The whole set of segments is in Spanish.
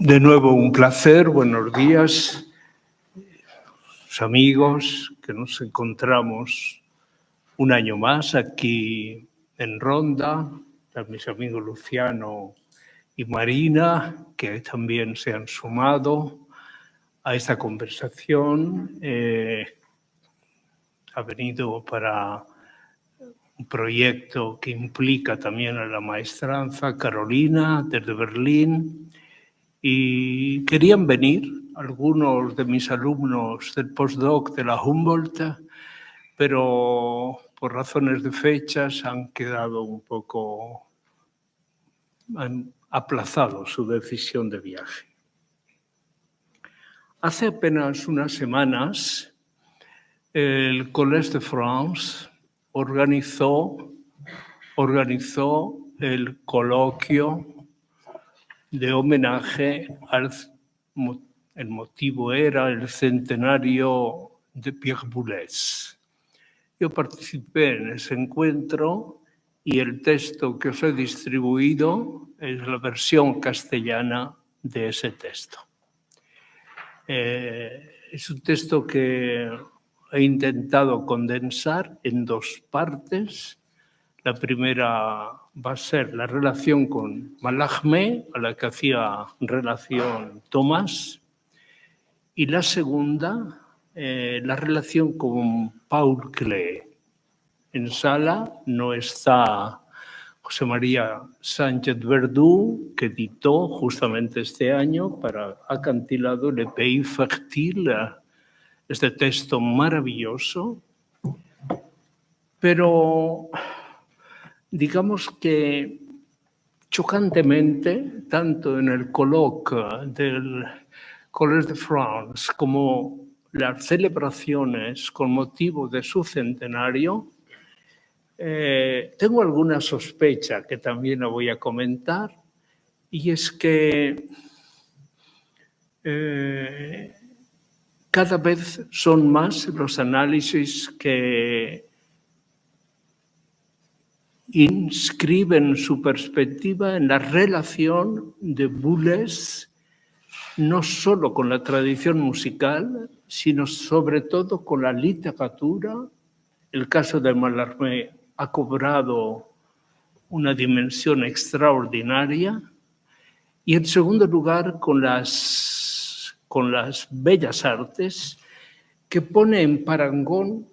De nuevo un placer, buenos días, amigos, que nos encontramos un año más aquí en Ronda, a mis amigos Luciano y Marina, que también se han sumado a esta conversación. Ha venido para un proyecto que implica también a la maestranza Carolina desde Berlín, y querían venir algunos de mis alumnos del postdoc de la Humboldt, pero por razones de fechas han quedado un poco, han aplazado su decisión de viaje. Hace apenas unas semanas, el Collège de France organizó el coloquio de homenaje el motivo era el centenario de Pierre Boulez. Yo participé en ese encuentro y el texto que os he distribuido es la versión castellana de ese texto. Es un texto que he intentado condensar en dos partes. La primera va a ser la relación con Mallarmé, a la que hacía relación Tomás, y la segunda, la relación con Paul Klee. En sala no está José María Sánchez Verdú, que editó justamente este año para Acantilado Le Pays Fertile, este texto maravilloso, pero digamos que chocantemente, tanto en el colloque del Collège de France como las celebraciones con motivo de su centenario, tengo alguna sospecha que también la voy a comentar, y es que cada vez son más los análisis que inscriben su perspectiva en la relación de Boulez no solo con la tradición musical, sino sobre todo con la literatura. El caso de Mallarmé ha cobrado una dimensión extraordinaria. Y en segundo lugar, con las bellas artes, que pone en parangón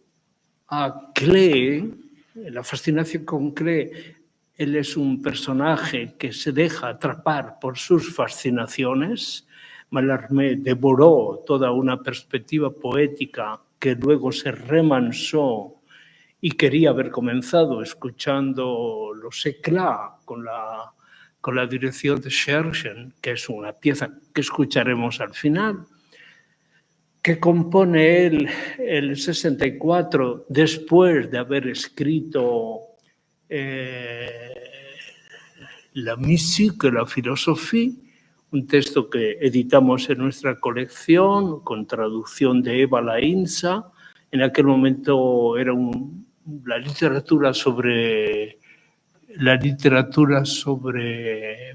a Klee. La fascinación con Klee, él es un personaje que se deja atrapar por sus fascinaciones. Mallarmé devoró toda una perspectiva poética que luego se remansó y quería haber comenzado escuchando los éclats con la dirección de Scherchen, que es una pieza que escucharemos al final, que compone él el 64 después de haber escrito la musique, la filosofía, un texto que editamos en nuestra colección con traducción de Eva Lainza. En aquel momento era la literatura sobre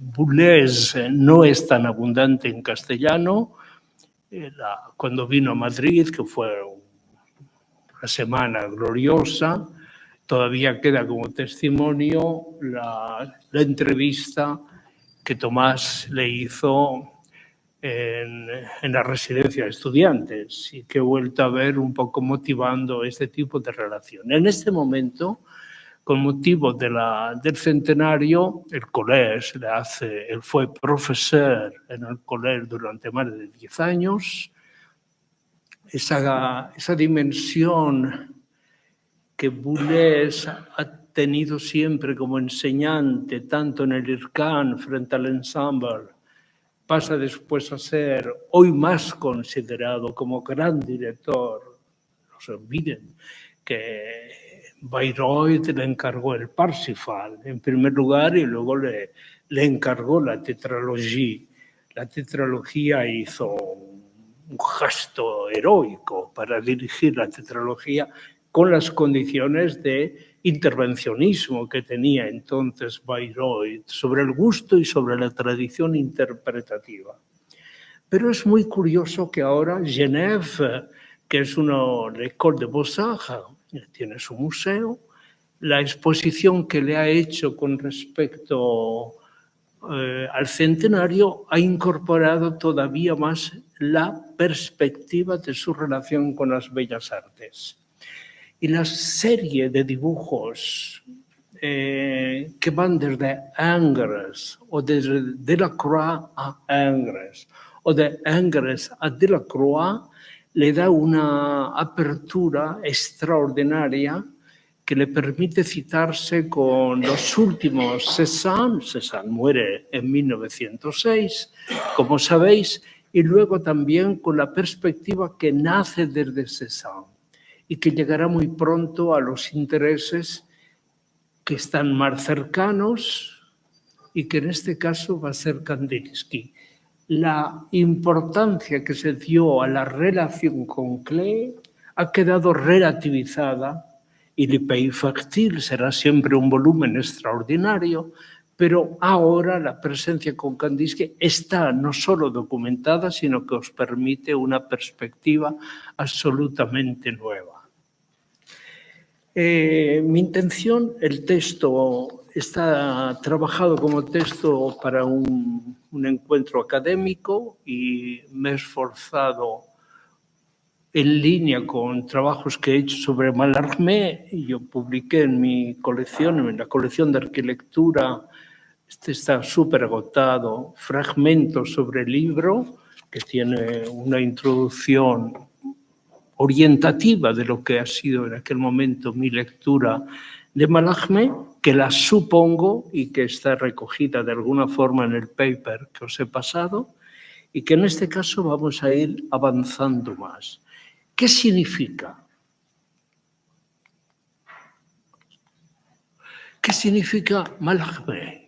Boulez no es tan abundante en castellano. Cuando vino a Madrid, que fue una semana gloriosa, todavía queda como testimonio la entrevista que Tomás le hizo en la residencia de estudiantes y que he vuelto a ver un poco motivando este tipo de relación. En este momento, con motivo del centenario, el collège él fue profesor en el collège durante más de 10 años. Esa dimensión que Boulez ha tenido siempre como enseñante, tanto en el IRCAN frente al ensemble, pasa después a ser hoy más considerado como gran director. No se olviden que Bayreuth le encargó el Parsifal en primer lugar y luego le encargó la tetralogía. La tetralogía hizo un gesto heroico para dirigir la tetralogía con las condiciones de intervencionismo que tenía entonces Bayreuth sobre el gusto y sobre la tradición interpretativa. Pero es muy curioso que ahora Genève, que es una École de Beaux-Arts, tiene su museo, la exposición que le ha hecho con respecto al centenario ha incorporado todavía más la perspectiva de su relación con las bellas artes. Y la serie de dibujos que van desde Ingres o desde Delacroix a Ingres o de Ingres a Delacroix le da una apertura extraordinaria que le permite citarse con los últimos Cézanne. Cézanne muere en 1906, como sabéis, y luego también con la perspectiva que nace desde Cézanne y que llegará muy pronto a los intereses que están más cercanos y que en este caso va a ser Kandinsky. La importancia que se dio a la relación con Klee ha quedado relativizada y Le Pays Factible será siempre un volumen extraordinario, pero ahora la presencia con Kandinsky está no solo documentada, sino que os permite una perspectiva absolutamente nueva. Mi intención, el texto está trabajado como texto para un encuentro académico y me he esforzado en línea con trabajos que he hecho sobre Mallarmé. Yo publiqué en mi colección, en la colección de arquilectura, este está súper agotado, fragmentos sobre el libro, que tiene una introducción orientativa de lo que ha sido en aquel momento mi lectura de Mallarmé, que la supongo y que está recogida de alguna forma en el paper que os he pasado, y que en este caso vamos a ir avanzando más. ¿Qué significa? ¿Qué significa Mallarmé?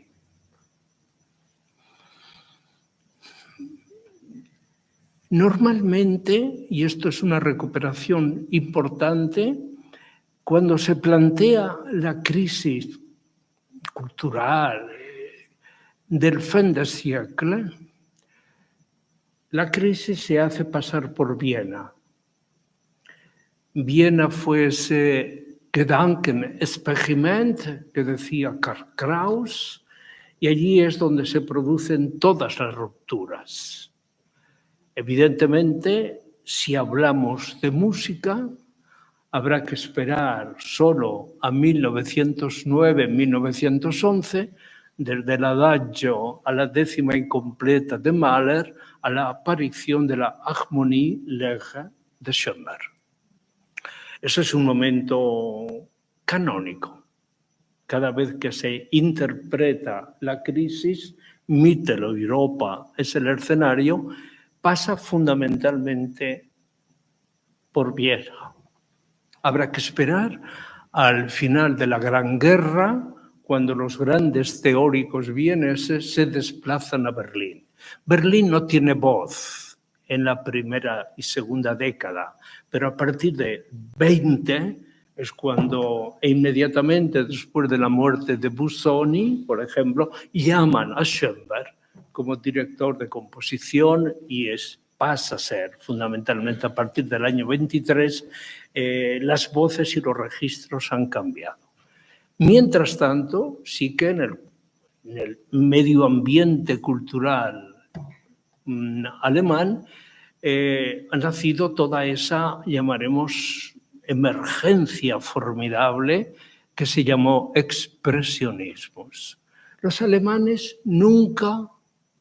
Normalmente, y esto es una recuperación importante, cuando se plantea la crisis cultural del fin de siècle, la crisis se hace pasar por Viena. Viena fue ese Gedankenexperiment que decía Karl Kraus, y allí es donde se producen todas las rupturas. Evidentemente, si hablamos de música, habrá que esperar solo a 1909-1911, desde el Adagio a la décima incompleta de Mahler, a la aparición de la Harmonie Lege de Schönberg. Ese es un momento canónico. Cada vez que se interpreta la crisis, Mitteleuropa es el escenario, pasa fundamentalmente por Viena. Habrá que esperar al final de la Gran Guerra, cuando los grandes teóricos vieneses se desplazan a Berlín. Berlín no tiene voz en la primera y segunda década, pero a partir de 20 es cuando inmediatamente después de la muerte de Busoni, por ejemplo, llaman a Schönberg como director de composición y pasa a ser fundamentalmente a partir del año 23, las voces y los registros han cambiado. Mientras tanto, sí que en el medio ambiente cultural alemán ha nacido toda esa, llamaremos, emergencia formidable que se llamó expresionismos. Los alemanes nunca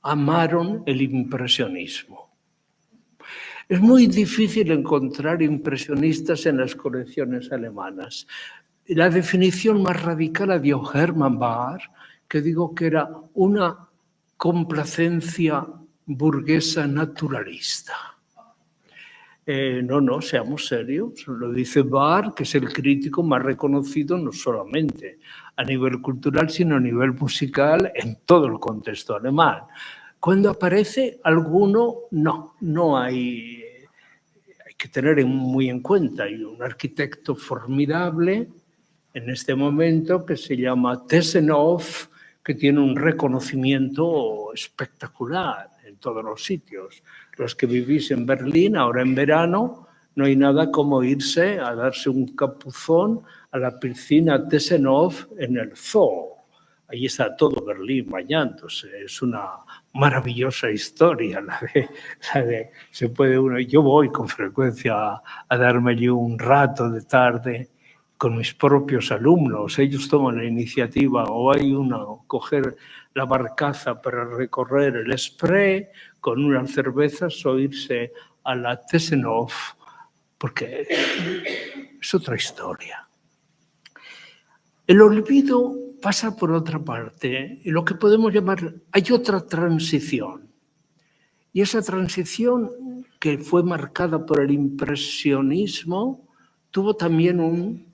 amaron el impresionismo. Es muy difícil encontrar impresionistas en las colecciones alemanas. La definición más radical la dio Hermann Bahr, que digo que era una complacencia burguesa naturalista. No, seamos serios. Lo dice Bahr, que es el crítico más reconocido no solamente a nivel cultural, sino a nivel musical en todo el contexto alemán. Cuando aparece alguno, no hay que tener muy en cuenta. Hay un arquitecto formidable en este momento que se llama Tessenov, que tiene un reconocimiento espectacular en todos los sitios. Los que vivís en Berlín, ahora en verano, no hay nada como irse a darse un capuzón a la piscina Tessenov en el zoo. Ahí está todo Berlín bañándose. Es una maravillosa historia se puede uno. Yo voy con frecuencia a darme allí un rato de tarde con mis propios alumnos. Ellos toman la iniciativa, o hay uno coger la barcaza para recorrer el Spree con unas cervezas o irse a la Tessenov, porque es otra historia. El olvido pasa por otra parte, y lo que podemos llamar, hay otra transición. Y esa transición, que fue marcada por el impresionismo, tuvo también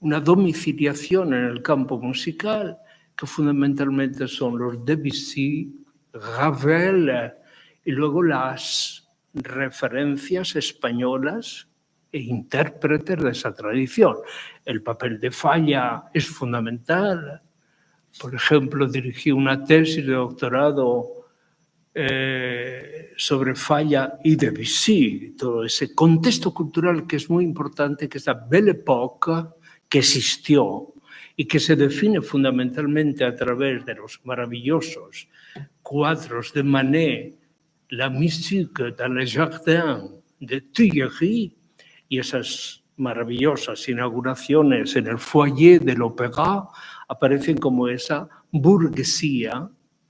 una domiciliación en el campo musical, que fundamentalmente son los Debussy, Ravel, y luego las referencias españolas e intérpretes de esa tradición. El papel de Falla es fundamental. Por ejemplo, dirigí una tesis de doctorado sobre Falla y Debussy, todo ese contexto cultural que es muy importante, que es la Belle Époque, que existió y que se define fundamentalmente a través de los maravillosos cuadros de Manet, la musique dans les jardins de Tuileries y esas maravillosas inauguraciones en el foyer de l'Opéra aparecen como esa burguesía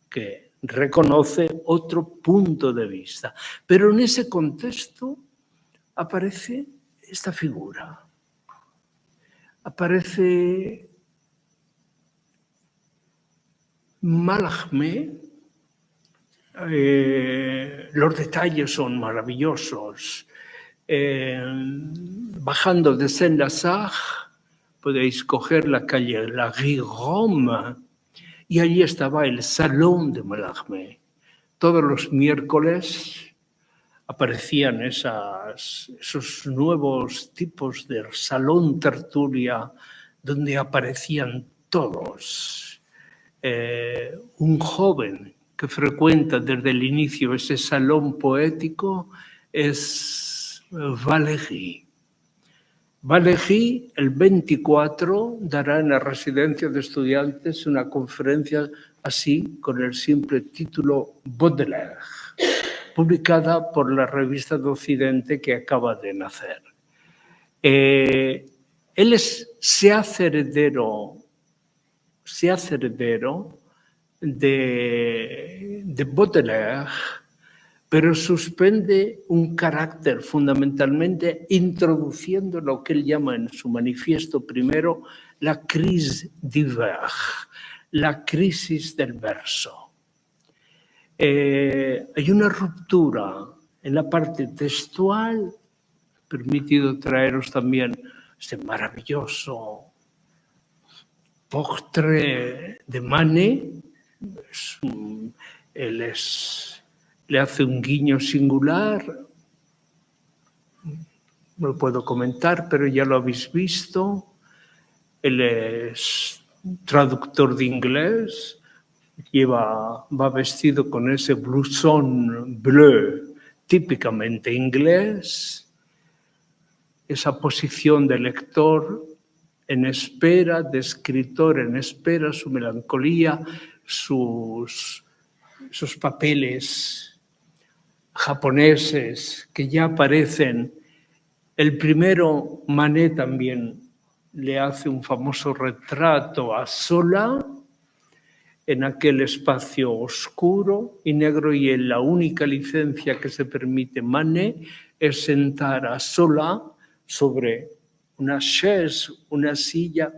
que reconoce otro punto de vista. Pero en ese contexto aparece esta figura. Aparece Mallarmé. Los detalles son maravillosos. Bajando de Saint-Lazare, podéis coger la calle La Rue Rome, y allí estaba el Salón de Mallarmé. Todos los miércoles aparecían esos nuevos tipos de salón tertulia donde aparecían todos. Un joven que frecuenta desde el inicio ese salón poético es Valéry. Valéry, el 24, dará en la residencia de estudiantes una conferencia así, con el simple título Baudelaire, publicada por la revista de Occidente que acaba de nacer. Él se hace heredero de Baudelaire, pero suspende un carácter fundamentalmente introduciendo lo que él llama en su manifiesto primero la crise du vers, la crisis del verso. Hay una ruptura en la parte textual. He permitido traeros también este maravilloso portrait de Manet. Le hace un guiño singular, no lo puedo comentar, pero ya lo habéis visto. Él es traductor de inglés, va vestido con ese blouson bleu típicamente inglés, esa posición de lector en espera, de escritor en espera, su melancolía, sus papeles japoneses que ya aparecen. El primero, Manet, también le hace un famoso retrato a Zola en aquel espacio oscuro y negro, y en la única licencia que se permite Manet es sentar a Zola sobre una chaise, una silla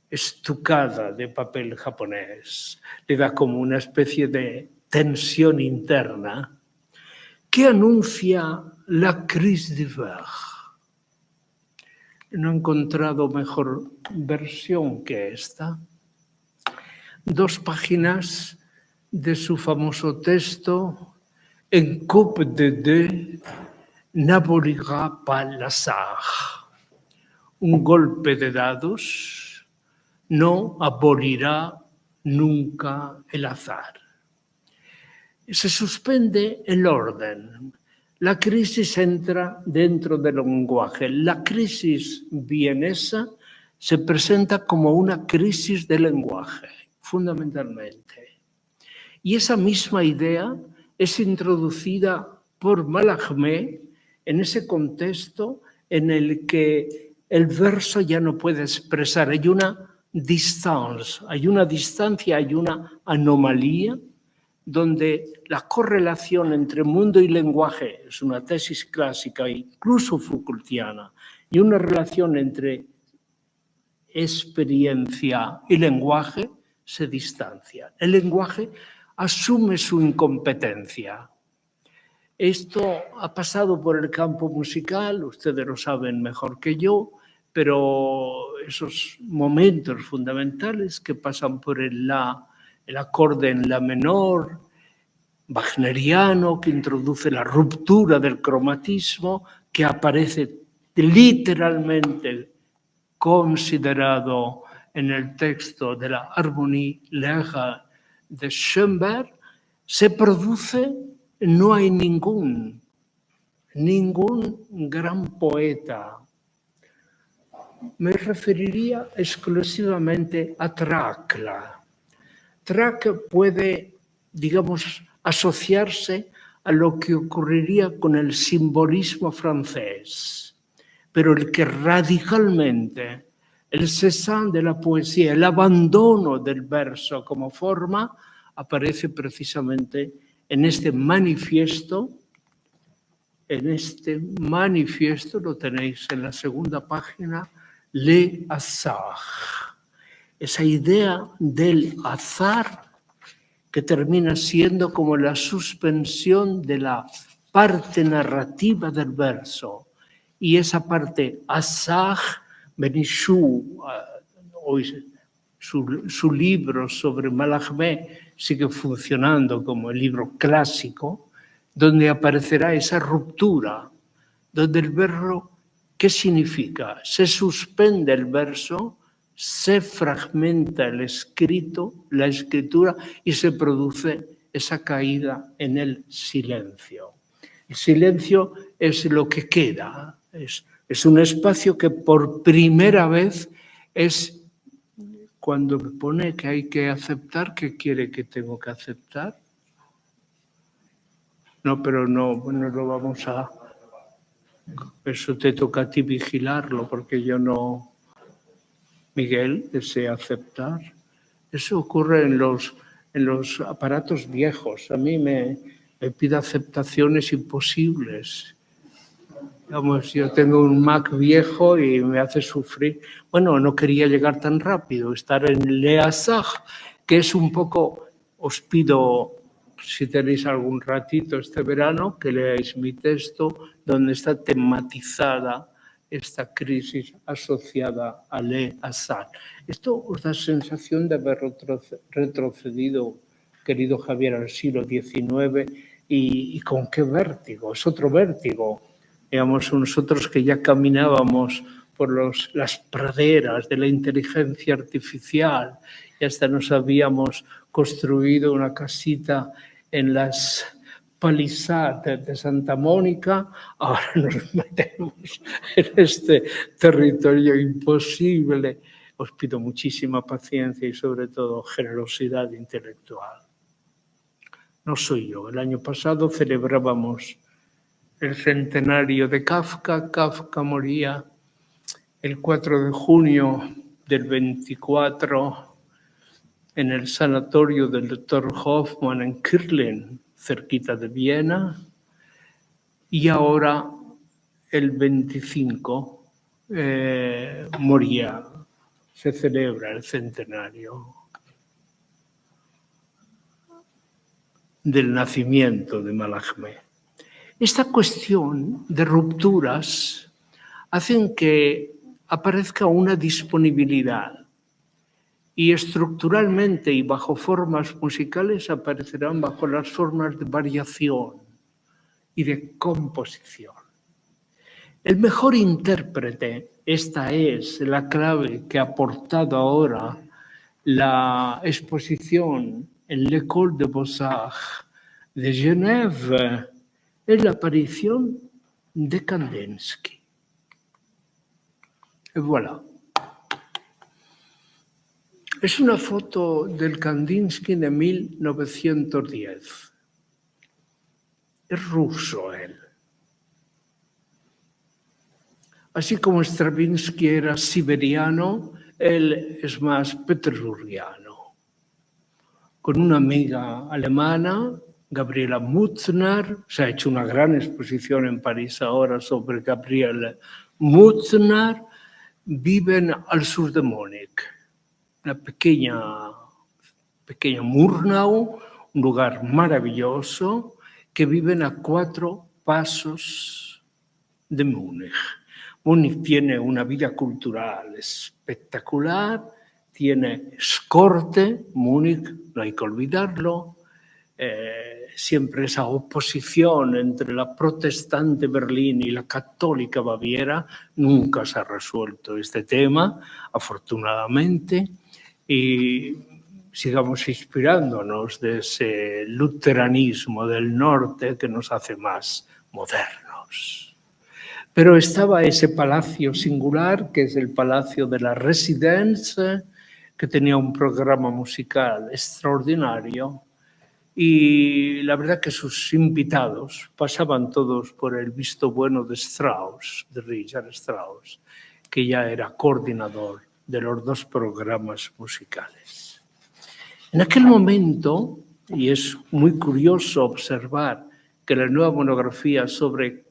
estucada de papel japonés. Le da como una especie de tensión interna que anuncia la crise du vers. No he encontrado mejor versión que esta. 2 páginas de su famoso texto En coupe de deux, n'abolira pas l'hasard. Un golpe de dados no abolirá nunca el azar. Se suspende el orden. La crisis entra dentro del lenguaje. La crisis vienesa se presenta como una crisis del lenguaje, fundamentalmente. Y esa misma idea es introducida por Mallarmé en ese contexto en el que el verso ya no puede expresar. Hay una distancia, hay una anomalía donde la correlación entre mundo y lenguaje es una tesis clásica, incluso Foucaultiana, y una relación entre experiencia y lenguaje se distancia. El lenguaje asume su incompetencia. Esto ha pasado por el campo musical, ustedes lo saben mejor que yo, pero esos momentos fundamentales que pasan por el acorde en la menor, wagneriano, que introduce la ruptura del cromatismo, que aparece literalmente considerado en el texto de la Harmonie Légère de Schoenberg, se produce, no hay ningún gran poeta. Me referiría exclusivamente a Tracla. Tracla puede, digamos, asociarse a lo que ocurriría con el simbolismo francés, pero el que radicalmente, el cessant de la poesía, el abandono del verso como forma, aparece precisamente en este manifiesto. En este manifiesto lo tenéis en la segunda página, Le Hasard. Esa idea del azar que termina siendo como la suspensión de la parte narrativa del verso. Y esa parte hasard, Benichou, hoy su libro sobre Mallarmé sigue funcionando como el libro clásico, donde aparecerá esa ruptura, donde el verso, ¿qué significa? Se suspende el verso, se fragmenta el escrito, la escritura, y se produce esa caída en el silencio. El silencio es lo que queda, es un espacio que por primera vez es cuando me pone que hay que aceptar, ¿qué quiere que tengo que aceptar? No, pero no lo vamos a... Eso te toca a ti vigilarlo, porque yo no... Miguel desea aceptar. Eso ocurre en los aparatos viejos. A mí me pide aceptaciones imposibles. Digamos, yo tengo un Mac viejo y me hace sufrir. Bueno, no quería llegar tan rápido, estar en Le Hasard, que es un poco, os pido, si tenéis algún ratito este verano, que leáis mi texto, donde está tematizada esta crisis asociada a Le Hasard. Esto os da sensación de haber retrocedido, querido Javier, al siglo XIX, y con qué vértigo, es otro vértigo. Digamos, nosotros que ya caminábamos por las praderas de la inteligencia artificial y hasta nos habíamos construido una casita en las palisades de Santa Mónica, ahora nos metemos en este territorio imposible. Os pido muchísima paciencia y sobre todo generosidad intelectual. No soy yo. El año pasado celebrábamos el centenario de Kafka. Kafka moría el 4 de junio del 24 en el sanatorio del Dr. Hoffmann en Kirlen, cerquita de Viena, y ahora el 25 moría, se celebra el centenario del nacimiento de Mallarmé. Esta cuestión de rupturas hacen que aparezca una disponibilidad y estructuralmente y bajo formas musicales aparecerán bajo las formas de variación y de composición. El mejor intérprete, esta es la clave que ha aportado ahora la exposición en l'École de Beaux-Arts de Genève, es la aparición de Kandinsky. Y voilà. Es una foto del Kandinsky de 1910. Es ruso él. Así como Stravinsky era siberiano, él es más petersburgiano. Con una amiga alemana, Gabriela Mutzner, se ha hecho una gran exposición en París ahora sobre Gabriela Mutzner, viven al sur de Múnich, una pequeña Murnau, un lugar maravilloso, que viven a 4 pasos de Múnich. Múnich tiene una vida cultural espectacular, tiene escorte, Múnich, no hay que olvidarlo, siempre esa oposición entre la protestante Berlín y la católica Baviera, nunca se ha resuelto este tema, afortunadamente, y sigamos inspirándonos de ese luteranismo del norte que nos hace más modernos. Pero estaba ese palacio singular, que es el Palacio de la Residencia, que tenía un programa musical extraordinario, y la verdad que sus invitados pasaban todos por el visto bueno de Strauss, de Richard Strauss, que ya era coordinador de los 2 programas musicales. En aquel momento, y es muy curioso observar que la nueva monografía sobre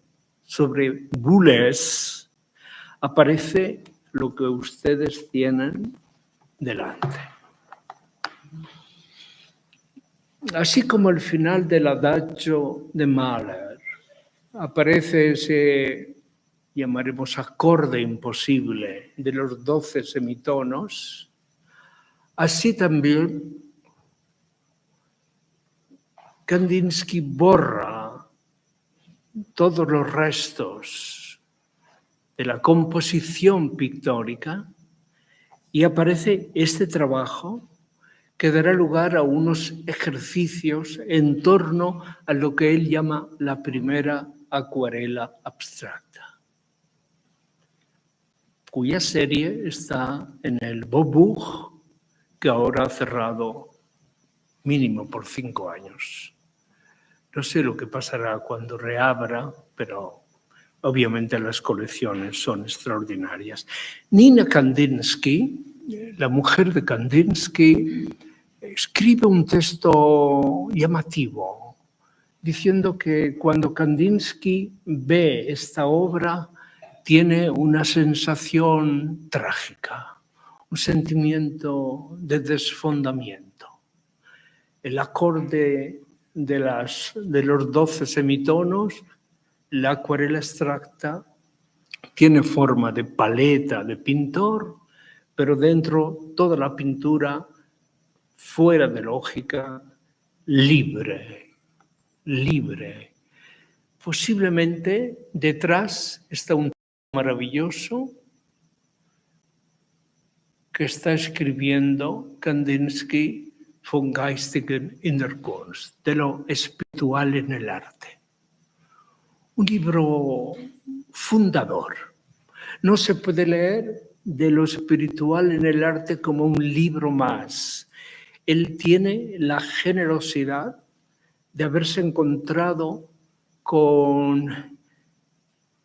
Boulez aparece lo que ustedes tienen delante. Así como al final del Adagio de Mahler aparece ese, llamaremos, acorde imposible de los 12 semitonos, así también Kandinsky borra todos los restos de la composición pictórica y aparece este trabajo que dará lugar a unos ejercicios en torno a lo que él llama la primera acuarela abstracta, cuya serie está en el Beaubourg, que ahora ha cerrado mínimo por 5 años. No sé lo que pasará cuando reabra, pero obviamente las colecciones son extraordinarias. Nina Kandinsky, la mujer de Kandinsky, escribe un texto llamativo, diciendo que cuando Kandinsky ve esta obra tiene una sensación trágica, un sentimiento de desfondamiento. El acorde de los 12 semitonos, la acuarela abstracta tiene forma de paleta de pintor, pero dentro toda la pintura fuera de lógica, libre. Posiblemente detrás está un maravilloso que está escribiendo Kandinsky von Geistigen in der Kunst, de lo espiritual en el arte. Un libro fundador. No se puede leer de lo espiritual en el arte como un libro más. Él tiene la generosidad de haberse encontrado con...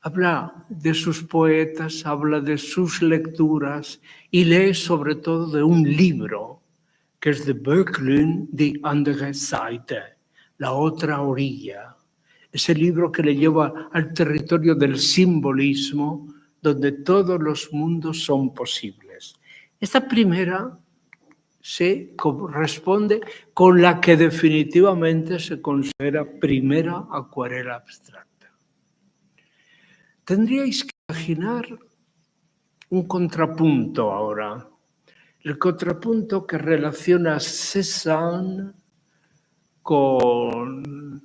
Habla de sus poetas, habla de sus lecturas y lee sobre todo de un libro que es de Böcklin, Die andere Seite, la otra orilla. Ese libro que le lleva al territorio del simbolismo, donde todos los mundos son posibles. Esta primera se corresponde con la que definitivamente se considera primera acuarela abstracta. Tendríais que imaginar un contrapunto ahora. El contrapunto que relaciona Cézanne con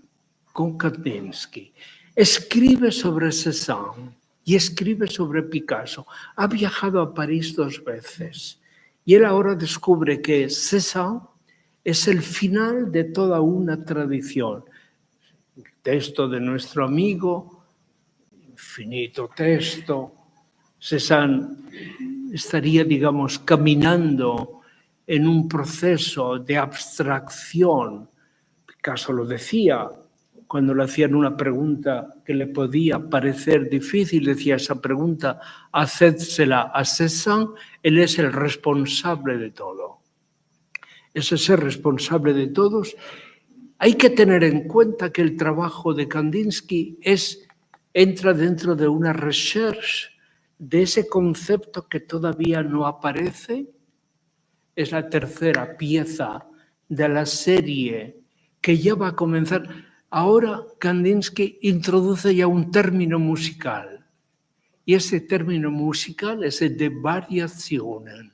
Kandinsky. Escribe sobre Cézanne y escribe sobre Picasso. Ha viajado a París 2 veces y él ahora descubre que Cézanne es el final de toda una tradición. El texto de nuestro amigo, infinito texto, Cézanne estaría, digamos, caminando en un proceso de abstracción. Picasso lo decía, cuando le hacían una pregunta que le podía parecer difícil, decía: esa pregunta, hacédsela a Cézanne, él es el responsable de todo. Ese ser responsable de todos. Hay que tener en cuenta que el trabajo de Kandinsky entra dentro de una recherche de ese concepto que todavía no aparece. Es la tercera pieza de la serie que ya va a comenzar. Ahora Kandinsky introduce ya un término musical, y ese término musical es el de variación.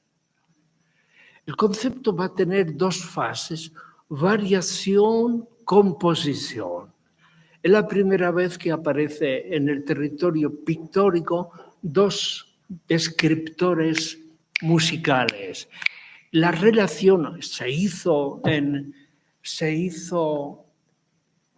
El concepto va a tener 2 fases: variación, composición. Es la primera vez que aparece en el territorio pictórico 2 descriptores musicales. La relación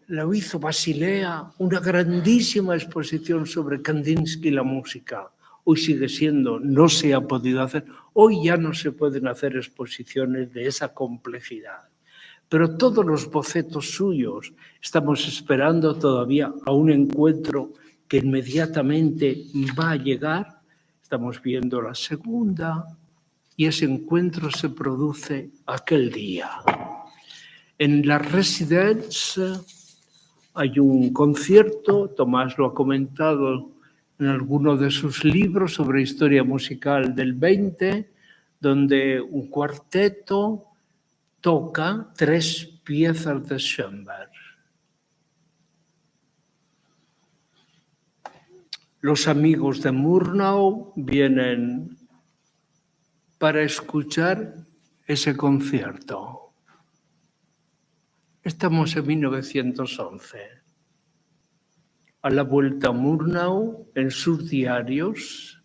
lo hizo Basilea, una grandísima exposición sobre Kandinsky y la música. Hoy sigue siendo, no se ha podido hacer, hoy ya no se pueden hacer exposiciones de esa complejidad. Pero todos los bocetos suyos, estamos esperando todavía a un encuentro que inmediatamente va a llegar. Estamos viendo la segunda, y ese encuentro se produce aquel día. En la Residencia hay un concierto, Tomás lo ha comentado en alguno de sus libros sobre historia musical del 20, donde un cuarteto toca 3 piezas de Schoenberg. Los amigos de Murnau vienen para escuchar ese concierto. Estamos en 1911. A la vuelta a Murnau, en sus diarios,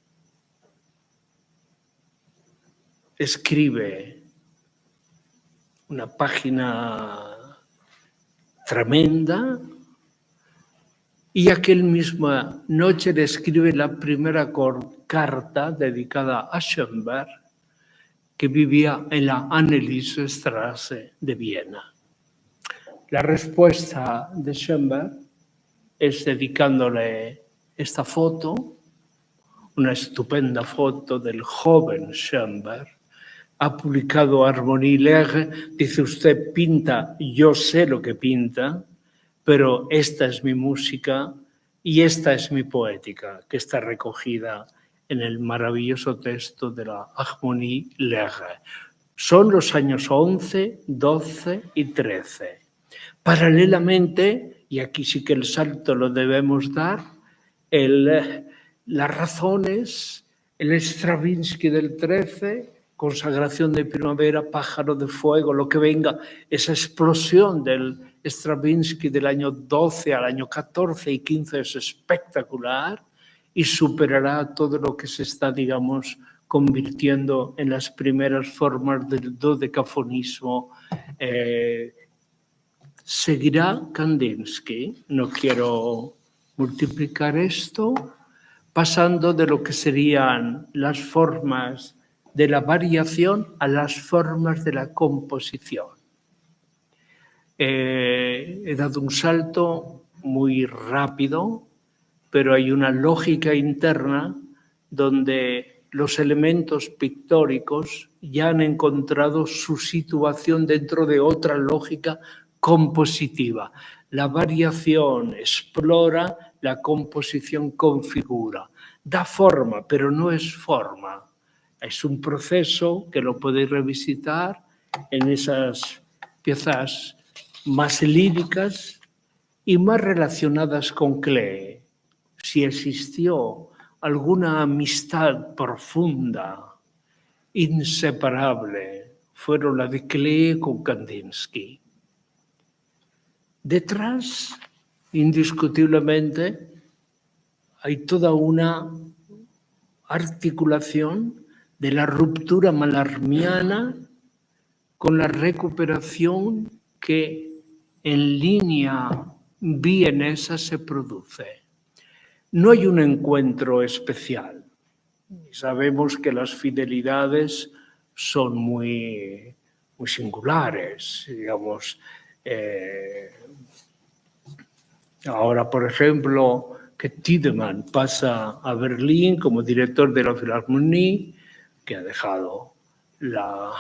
escribe una página tremenda, y aquella misma noche le escribe la primera carta dedicada a Schoenberg, que vivía en la Anneliese-Straße de Viena. La respuesta de Schoenberg es dedicándole esta foto, una estupenda foto del joven Schoenberg. Ha publicado Harmonie Legge, dice: usted pinta, yo sé lo que pinta, pero esta es mi música y esta es mi poética, que está recogida en el maravilloso texto de la Harmonie Legge. Son los años 11, 12 y 13. Paralelamente, y aquí sí que el salto lo debemos dar, las razones, el Stravinsky del 13, Consagración de Primavera, Pájaro de Fuego, lo que venga, esa explosión del Stravinsky del año 12 al año 14 y 15 es espectacular y superará todo lo que se está, digamos, convirtiendo en las primeras formas del dodecafonismo. Seguirá Kandinsky, no quiero multiplicar esto, pasando de lo que serían las formas de la variación a las formas de la composición. He dado un salto muy rápido, pero hay una lógica interna donde los elementos pictóricos ya han encontrado su situación dentro de otra lógica compositiva. La variación explora, la composición configura. Da forma, pero no es forma. Es un proceso que lo podéis revisitar en esas piezas más líricas y más relacionadas con Klee. Si existió alguna amistad profunda, inseparable, fueron la de Klee con Kandinsky. Detrás, indiscutiblemente, hay toda una articulación de la ruptura malarmiana con la recuperación que en línea vienesa se produce. No hay un encuentro especial. Sabemos que las fidelidades son muy singulares, digamos. Ahora, por ejemplo, que Tiedemann pasa a Berlín como director de la Philharmonie, que ha dejado la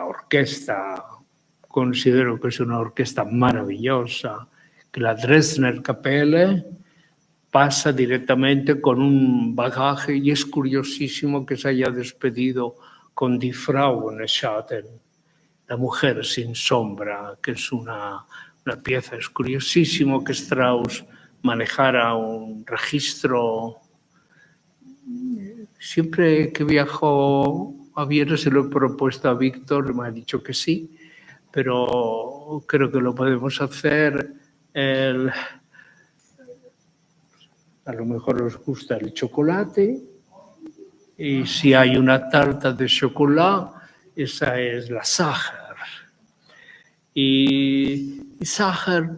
orquesta, considero que es una orquesta maravillosa, que la Dresdner Kapelle pasa directamente con un bagaje, y es curiosísimo que se haya despedido con Die Frau ohne Schatten, la mujer sin sombra, que es una pieza. Es curiosísimo que Strauss manejara un registro. Siempre que viajo a Viena se lo he propuesto a Víctor, me ha dicho que sí, pero creo que lo podemos hacer. A lo mejor os gusta el chocolate, y si hay una tarta de chocolate, esa es la Sacher. Y Sacher,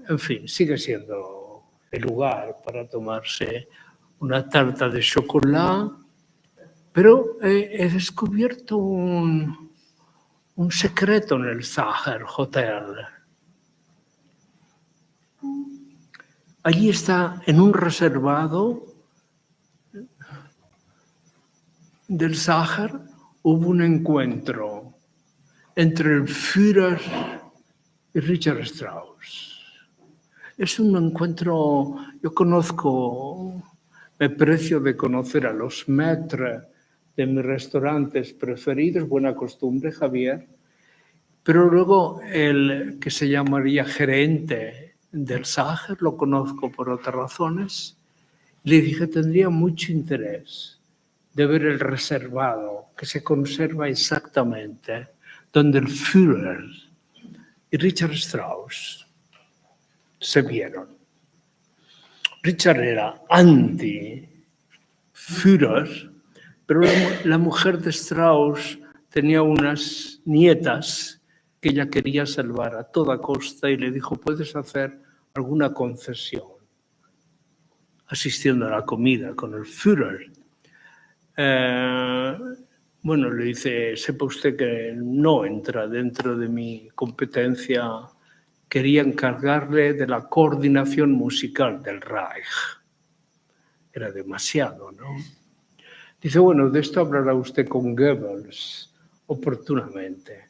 en fin, sigue siendo el lugar para tomarse una tarta de chocolate, pero he descubierto un secreto en el Sacher Hotel. Allí está, en un reservado del Sacher, hubo un encuentro entre el Führer y Richard Strauss. Es un encuentro, yo conozco, me precio de conocer a los maîtres de mis restaurantes preferidos, buena costumbre, Javier, pero luego el que se llamaría gerente del Sacher, lo conozco por otras razones, le dije, tendría mucho interés de ver el reservado, que se conserva exactamente, donde el Führer y Richard Strauss se vieron. Richard era anti-Führer, pero la mujer de Strauss tenía unas nietas que ella quería salvar a toda costa y le dijo, ¿puedes hacer alguna concesión asistiendo a la comida con el Führer? Bueno, le dice, sepa usted que no entra dentro de mi competencia. Quería encargarle de la coordinación musical del Reich. Era demasiado, ¿no? Dice, bueno, de esto hablará usted con Goebbels oportunamente.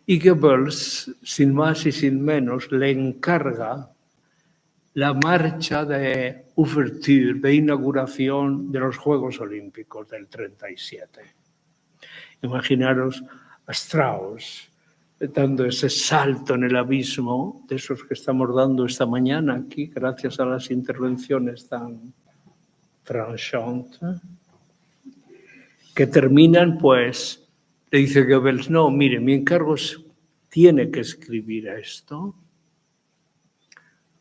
Y Goebbels, sin más y sin menos, le encarga la marcha de ouverture, de inauguración de los Juegos Olímpicos del 37. Imaginaros a Strauss dando ese salto en el abismo, de esos que estamos dando esta mañana aquí, gracias a las intervenciones tan tranchantes, que terminan, pues, le dice Goebbels, no, mire, mi encargo tiene que escribir esto.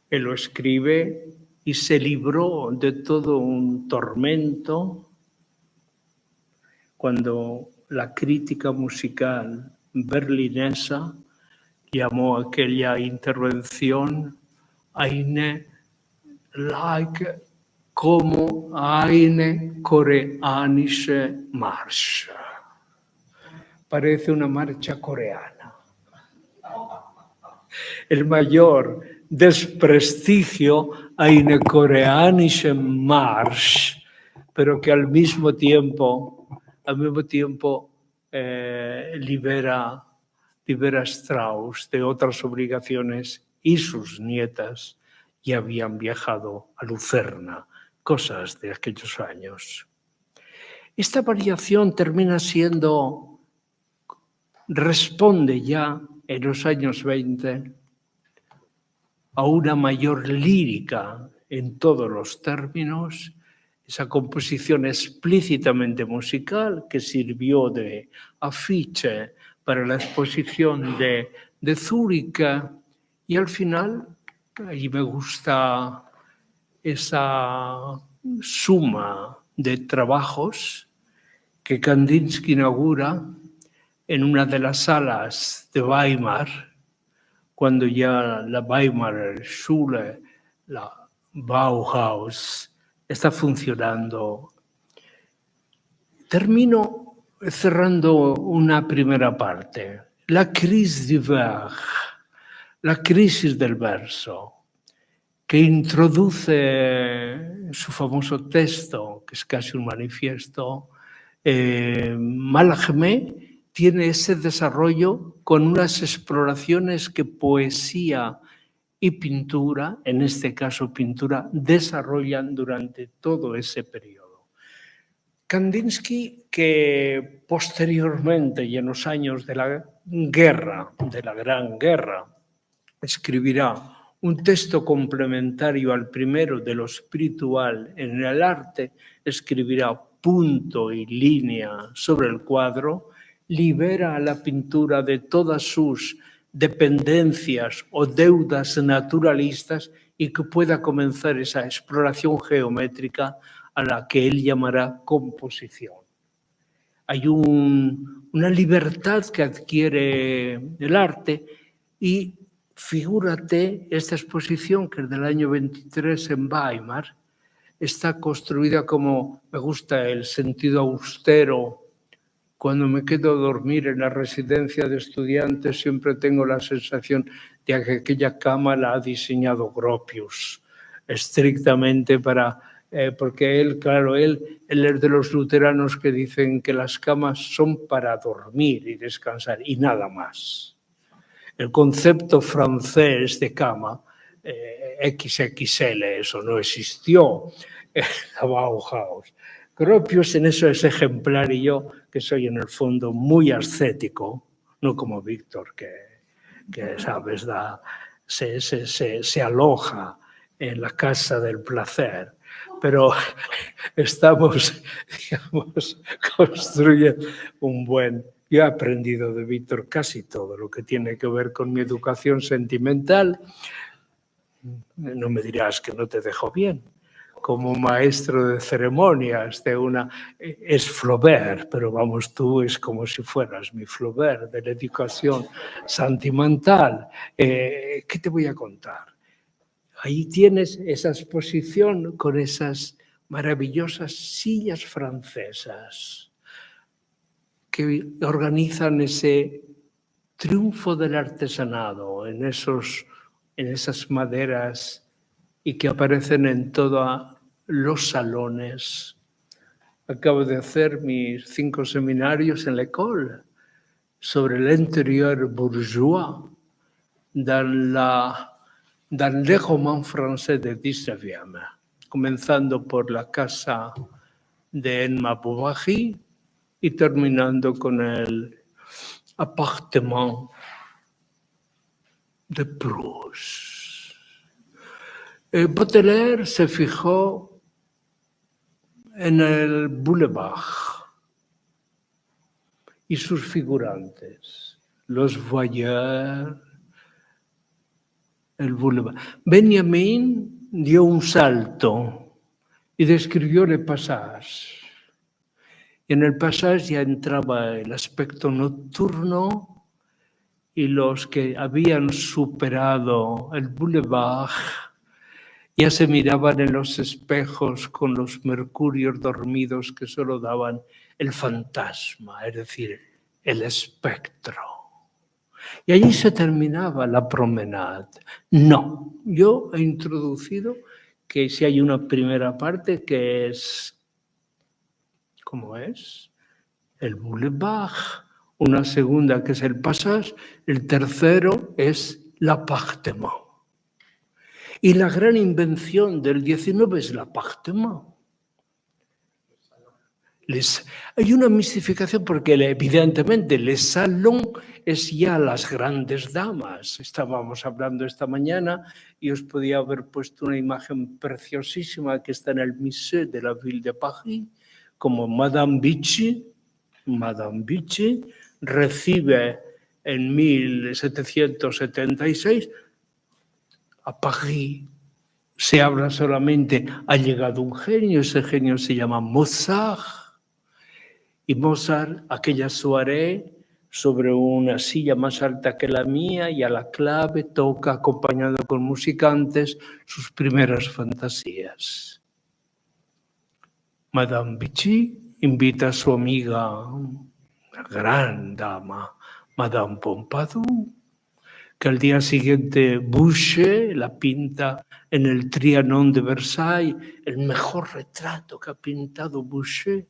Él lo escribe y se libró de todo un tormento cuando la crítica musical berlinesa llamó a aquella intervención eine como eine koreanische Marsch. Parece una marcha coreana. El mayor desprestigio eine koreanische Marsch, pero que al mismo tiempo libera a Strauss de otras obligaciones, y sus nietas ya habían viajado a Lucerna, cosas de aquellos años. Esta variación responde ya en los años 20 a una mayor lírica en todos los términos, esa composición explícitamente musical que sirvió de afiche para la exposición de Zúrich, y al final, allí me gusta esa suma de trabajos que Kandinsky inaugura en una de las salas de Weimar, cuando ya la Weimar Schule, la Bauhaus, está funcionando. Termino cerrando una primera parte. La crise du vers, la crisis del verso, que introduce en su famoso texto, que es casi un manifiesto, Mallarmé tiene ese desarrollo con unas exploraciones que poesía y pintura, en este caso pintura, desarrollan durante todo ese periodo. Kandinsky, que posteriormente y en los años de la guerra, de la Gran Guerra, escribirá un texto complementario al primero de lo espiritual en el arte, escribirá punto y línea sobre el cuadro, libera a la pintura de todas sus dependencias o deudas naturalistas y que pueda comenzar esa exploración geométrica a la que él llamará composición. Hay una libertad que adquiere el arte y figúrate, esta exposición, que es del año 23 en Weimar, está construida como, me gusta el sentido austero. Cuando me quedo a dormir en la residencia de estudiantes siempre tengo la sensación de que aquella cama la ha diseñado Gropius, estrictamente para... porque él, claro, él es de los luteranos que dicen que las camas son para dormir y descansar y nada más. El concepto francés de cama, XXL, eso no existió en la Bauhaus. Gropius en eso es ejemplar y yo, que soy en el fondo muy ascético, no como Víctor, que sabes, se aloja en la casa del placer, pero estamos, digamos, construyendo un buen... Yo he aprendido de Víctor casi todo lo que tiene que ver con mi educación sentimental. No me dirás que no te dejo bien. Como maestro de ceremonias de una... Es Flaubert, pero vamos, tú es como si fueras mi Flaubert de la educación sentimental. ¿Qué te voy a contar? Ahí tienes esa exposición con esas maravillosas sillas francesas que organizan ese triunfo del artesanado en esas maderas y que aparecen en todos los salones. Acabo de hacer mis 5 seminarios en la école sobre l'interieur bourgeois dans le roman français del 19e, comenzando por la casa de Emma Bovary y terminando con el appartement de Proust. Baudelaire se fijó en el boulevard y sus figurantes, los voyeurs, el boulevard. Benjamin dio un salto y describió Le Passage. Y en el Passage ya entraba el aspecto nocturno y los que habían superado el boulevard ya se miraban en los espejos con los mercurios dormidos que solo daban el fantasma, es decir, el espectro. Y allí se terminaba la promenade. No, yo he introducido que si hay una primera parte que es, ¿cómo es? El boulevard, una segunda que es el passage, el tercero es l'appartement. Y la gran invención del 19 es l'appartement. Hay una mistificación porque evidentemente el salón es ya las grandes damas. Estábamos hablando esta mañana y os podía haber puesto una imagen preciosísima que está en el Musée de la Ville de Paris, como Madame Vichy recibe en 1776 a París se habla solamente, ha llegado un genio, ese genio se llama Mozart, y Mozart, aquella soirée, sobre una silla más alta que la mía y a la clave toca, acompañado con musicantes, sus primeras fantasías. Madame Vichy invita a su amiga, una gran dama, Madame Pompadour, que al día siguiente Boucher la pinta en el Trianon de Versailles, el mejor retrato que ha pintado Boucher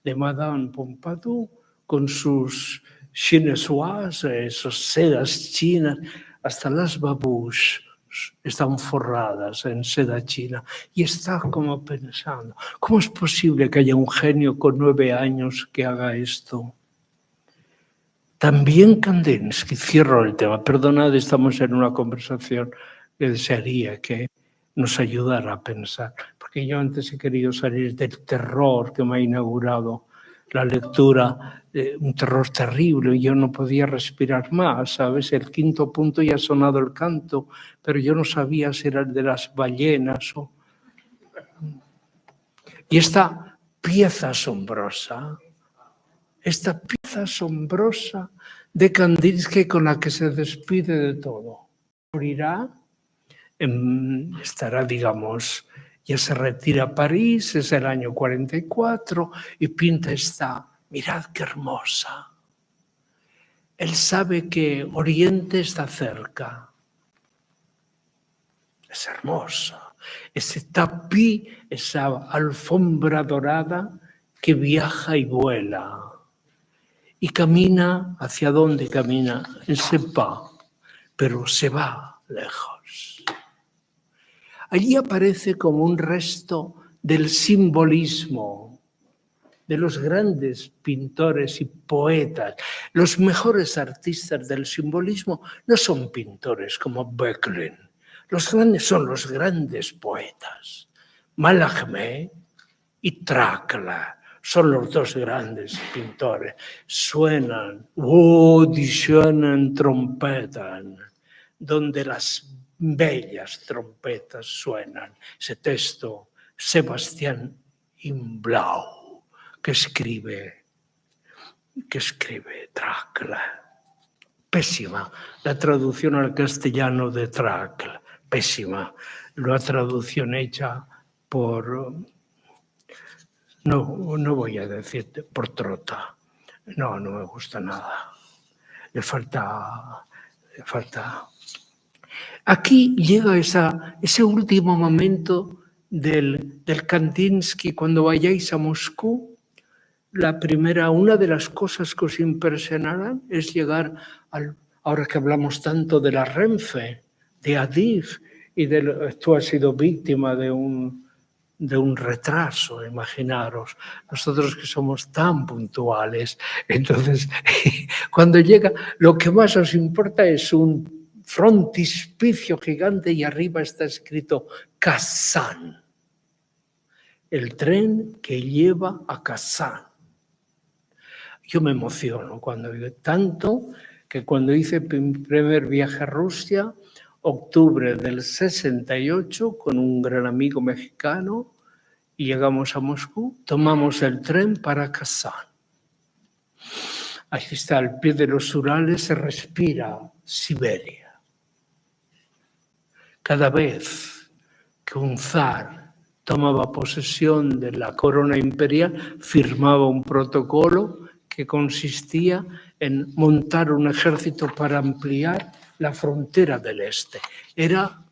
de Madame Pompadour, con sus chinoises, esas sedas chinas, hasta las babouches están forradas en seda china. Y está como pensando, ¿cómo es posible que haya un genio con 9 años que haga esto? También Kandinsky, cierro el tema, perdonad, estamos en una conversación que desearía que nos ayudara a pensar, porque yo antes he querido salir del terror que me ha inaugurado la lectura, un terror terrible, y yo no podía respirar más, ¿sabes? El quinto punto ya ha sonado el canto, pero yo no sabía si era el de las ballenas o... Y esta pieza asombrosa de Kandinsky con la que se despide de todo. Morirá, estará, digamos, ya se retira a París, es el año 44, y pinta esta, mirad qué hermosa. Él sabe que Oriente está cerca. Es hermosa. Ese tapí, esa alfombra dorada que viaja y vuela. Y camina, ¿hacia dónde camina? Él se va, pero se va lejos. Allí aparece como un resto del simbolismo de los grandes pintores y poetas. Los mejores artistas del simbolismo no son pintores como Böcklin. Los grandes son los grandes poetas. Mallarmé y Trakl son los dos grandes pintores. Suenan, disuenan, trompetan, donde las bellas trompetas suenan. Ese texto, Sebastián Imblau, que escribe Trakl. Pésima la traducción al castellano de Trakl, pésima. La traducción hecha por... No voy a decirte por Trota. No me gusta nada. Le falta. Aquí llega ese último momento del Kandinsky. Cuando vayáis a Moscú, una de las cosas que os impresionarán es llegar ahora que hablamos tanto de la Renfe, de Adif, y tú has sido víctima de un retraso, imaginaros, nosotros que somos tan puntuales. Entonces, cuando llega, lo que más os importa es un frontispicio gigante y arriba está escrito Kazán, el tren que lleva a Kazán. Yo me emociono cuando digo, tanto que cuando hice mi primer viaje a Rusia, octubre del 68, con un gran amigo mexicano, y llegamos a Moscú, tomamos el tren para Kazán. Ahí está, al pie de los Urales se respira Siberia. Cada vez que un zar tomaba posesión de la corona imperial, firmaba un protocolo que consistía en montar un ejército para ampliar la frontera del este. Era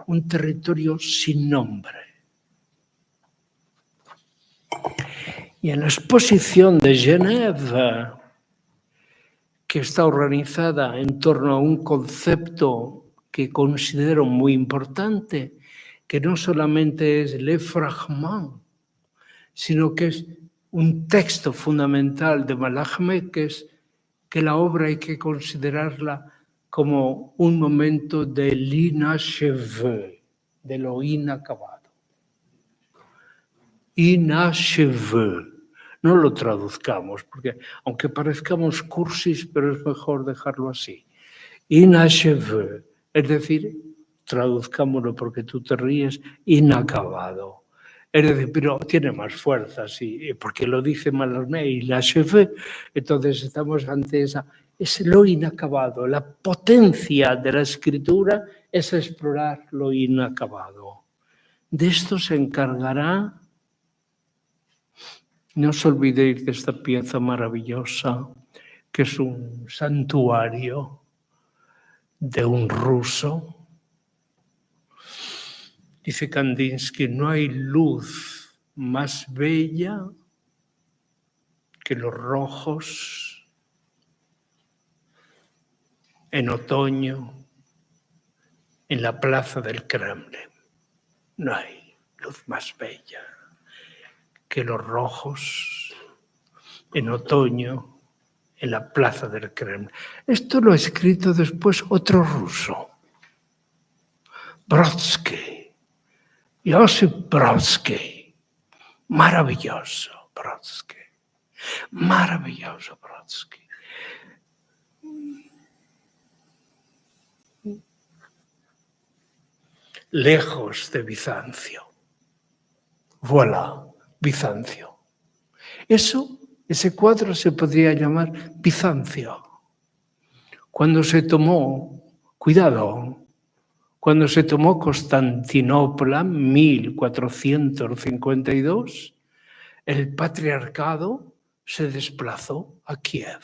un territorio sin nombre. Y en la exposición de Genève, que está organizada en torno a un concepto que considero muy importante, que no solamente es Le Fragment, sino que es un texto fundamental de Mallarmé, que es que la obra hay que considerarla como un momento de l'inachevé, de lo inacabado. Inachevé. No lo traduzcamos, porque aunque parezcamos cursis, pero es mejor dejarlo así. Inachevé, es decir, traduzcámoslo porque tú te ríes, inacabado. Es decir, pero tiene más fuerza, sí, porque lo dice Mallarmé y inachevé. Entonces estamos ante es lo inacabado. La potencia de la escritura es explorar lo inacabado. De esto se encargará. No os olvidéis de esta pieza maravillosa, que es un santuario de un ruso. Dice Kandinsky, no hay luz más bella que los rojos en otoño en la plaza del Kremlin. No hay luz más bella que los rojos en otoño en la plaza del Kremlin. Esto lo ha escrito después otro ruso, Brodsky, Josip Brodsky. Maravilloso Brodsky, maravilloso Brodsky. Lejos de Bizancio. Voilà, Bizancio. Ese cuadro se podría llamar Bizancio. Cuando se tomó, cuidado, cuando se tomó Constantinopla, 1452, el patriarcado se desplazó a Kiev.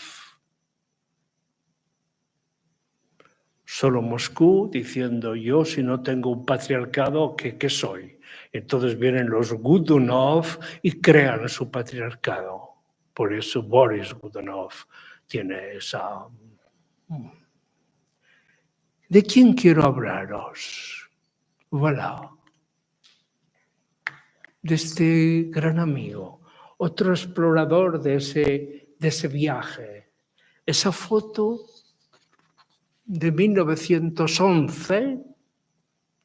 Solo Moscú diciendo, yo si no tengo un patriarcado, ¿qué soy? Entonces vienen los Godunov y crean su patriarcado. Por eso Boris Godunov tiene esa... ¿De quién quiero hablaros? Voilà. De este gran amigo, otro explorador de ese viaje. Esa foto de 1911,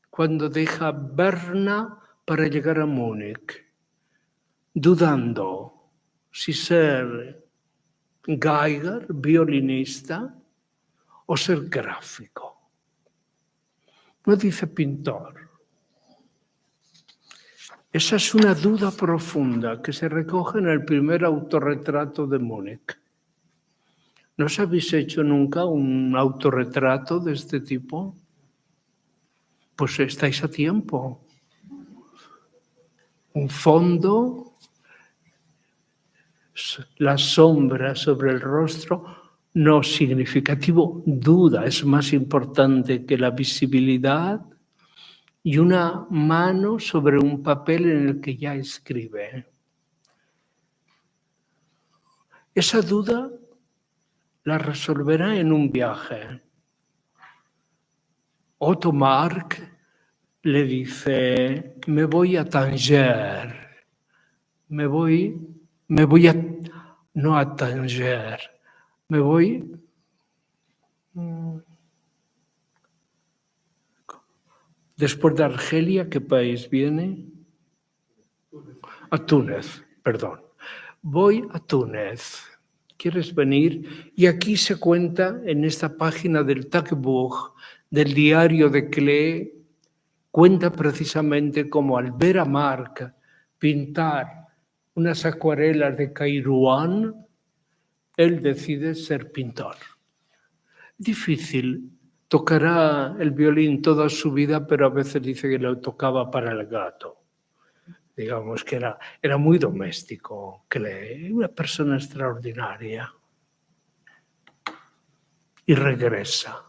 cuando deja Berna para llegar a Múnich, dudando si ser Geiger, violinista, o ser gráfico. No dice pintor. Esa es una duda profunda que se recoge en el primer autorretrato de Múnich. ¿No os habéis hecho nunca un autorretrato de este tipo? Pues estáis a tiempo. Un fondo, la sombra sobre el rostro, no significativo, duda, es más importante que la visibilidad, y una mano sobre un papel en el que ya escribe. Esa duda la resolverá en un viaje. Otto Mark le dice, me voy a Tanger, no a Tanger, me voy después de Argelia, ¿qué país viene? A Túnez, perdón. Voy a Túnez. ¿Quieres venir? Y aquí se cuenta en esta página del Tagebuch, del diario de Klee, cuenta precisamente cómo al ver a Marc pintar unas acuarelas de Kairouan, él decide ser pintor. Difícil, tocará el violín toda su vida, pero a veces dice que lo tocaba para el gato. Digamos que era muy doméstico, una persona extraordinaria. Y regresa.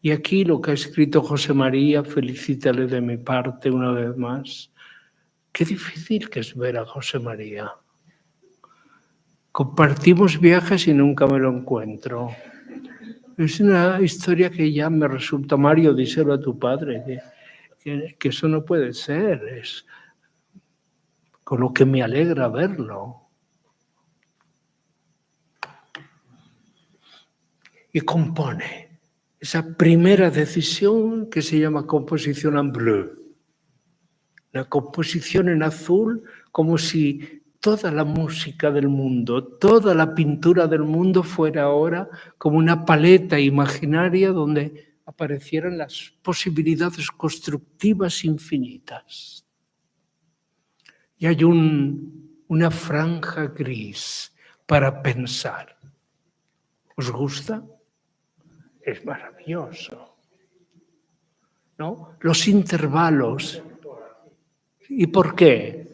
Y aquí lo que ha escrito José María, felicítale de mi parte una vez más. Qué difícil que es ver a José María. Compartimos viajes y nunca me lo encuentro. Es una historia que ya me resulta, Mario, díselo a tu padre, que eso no puede ser. Es con lo que me alegra verlo. Y compone esa primera decisión que se llama composición en bleu. La composición en azul, como si toda la música del mundo, toda la pintura del mundo fuera ahora como una paleta imaginaria donde aparecieran las posibilidades constructivas infinitas. Y hay una franja gris para pensar. ¿Os gusta? Es maravilloso, ¿no? Los intervalos. ¿Y por qué?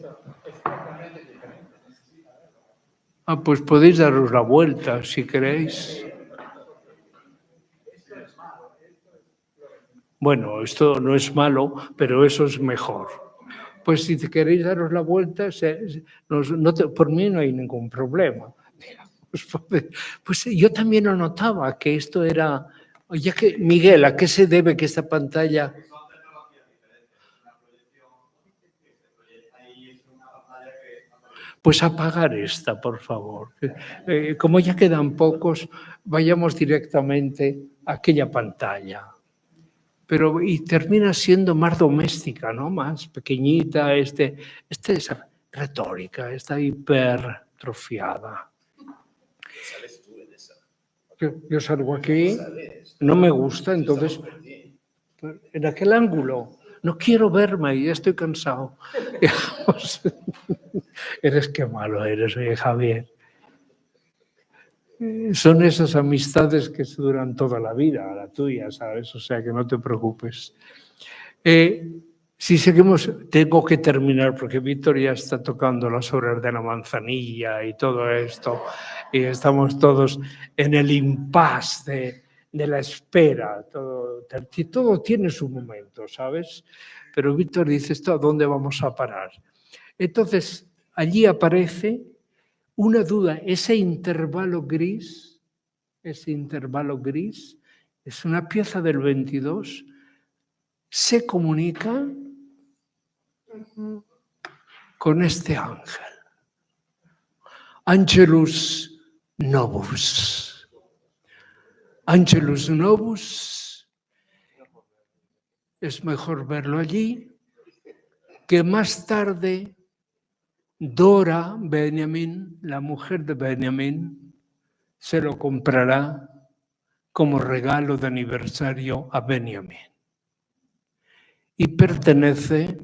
Pues podéis daros la vuelta si queréis. Bueno, esto no es malo, pero eso es mejor. Pues si queréis daros la vuelta, por mí no hay ningún problema. Pues yo también lo notaba, que esto era... Ya que, Miguel, ¿a qué se debe que esta pantalla... Pues apagar esta, por favor. Como ya quedan pocos, vayamos directamente a aquella pantalla. Y termina siendo más doméstica, ¿no? Más pequeñita, esta es retórica, está hipertrofiada. ¿Sales tú en esa? Yo salgo aquí, no me gusta, entonces, en aquel ángulo, no quiero verme, ya estoy cansado. Eres qué malo eres, oye, Javier. Son esas amistades que duran toda la vida, la tuya, ¿sabes? O sea, que no te preocupes. Si seguimos, tengo que terminar porque Víctor ya está tocando las horas de la manzanilla y todo esto, y estamos todos en el impasse de la espera. Todo tiene su momento, ¿sabes? Pero Víctor dice, ¿esto a dónde vamos a parar? Entonces, allí aparece una duda, ese intervalo gris, es una pieza del 22, se comunica con este ángel. Angelus Novus. Angelus Novus, es mejor verlo allí, que más tarde Dora Benjamin, la mujer de Benjamin, se lo comprará como regalo de aniversario a Benjamin. Y pertenecía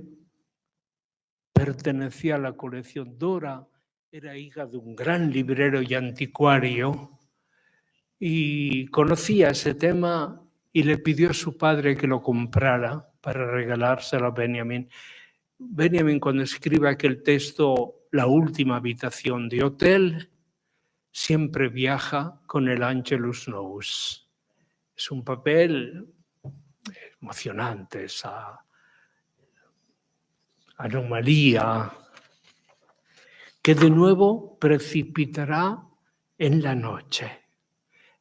a la colección. Dora era hija de un gran librero y anticuario y conocía ese tema y le pidió a su padre que lo comprara para regalárselo a Benjamin. Benjamin, cuando escribe aquel texto, La última habitación de hotel, siempre viaja con el Angelus Novus. Es un papel emocionante, esa anomalía que de nuevo precipitará en la noche,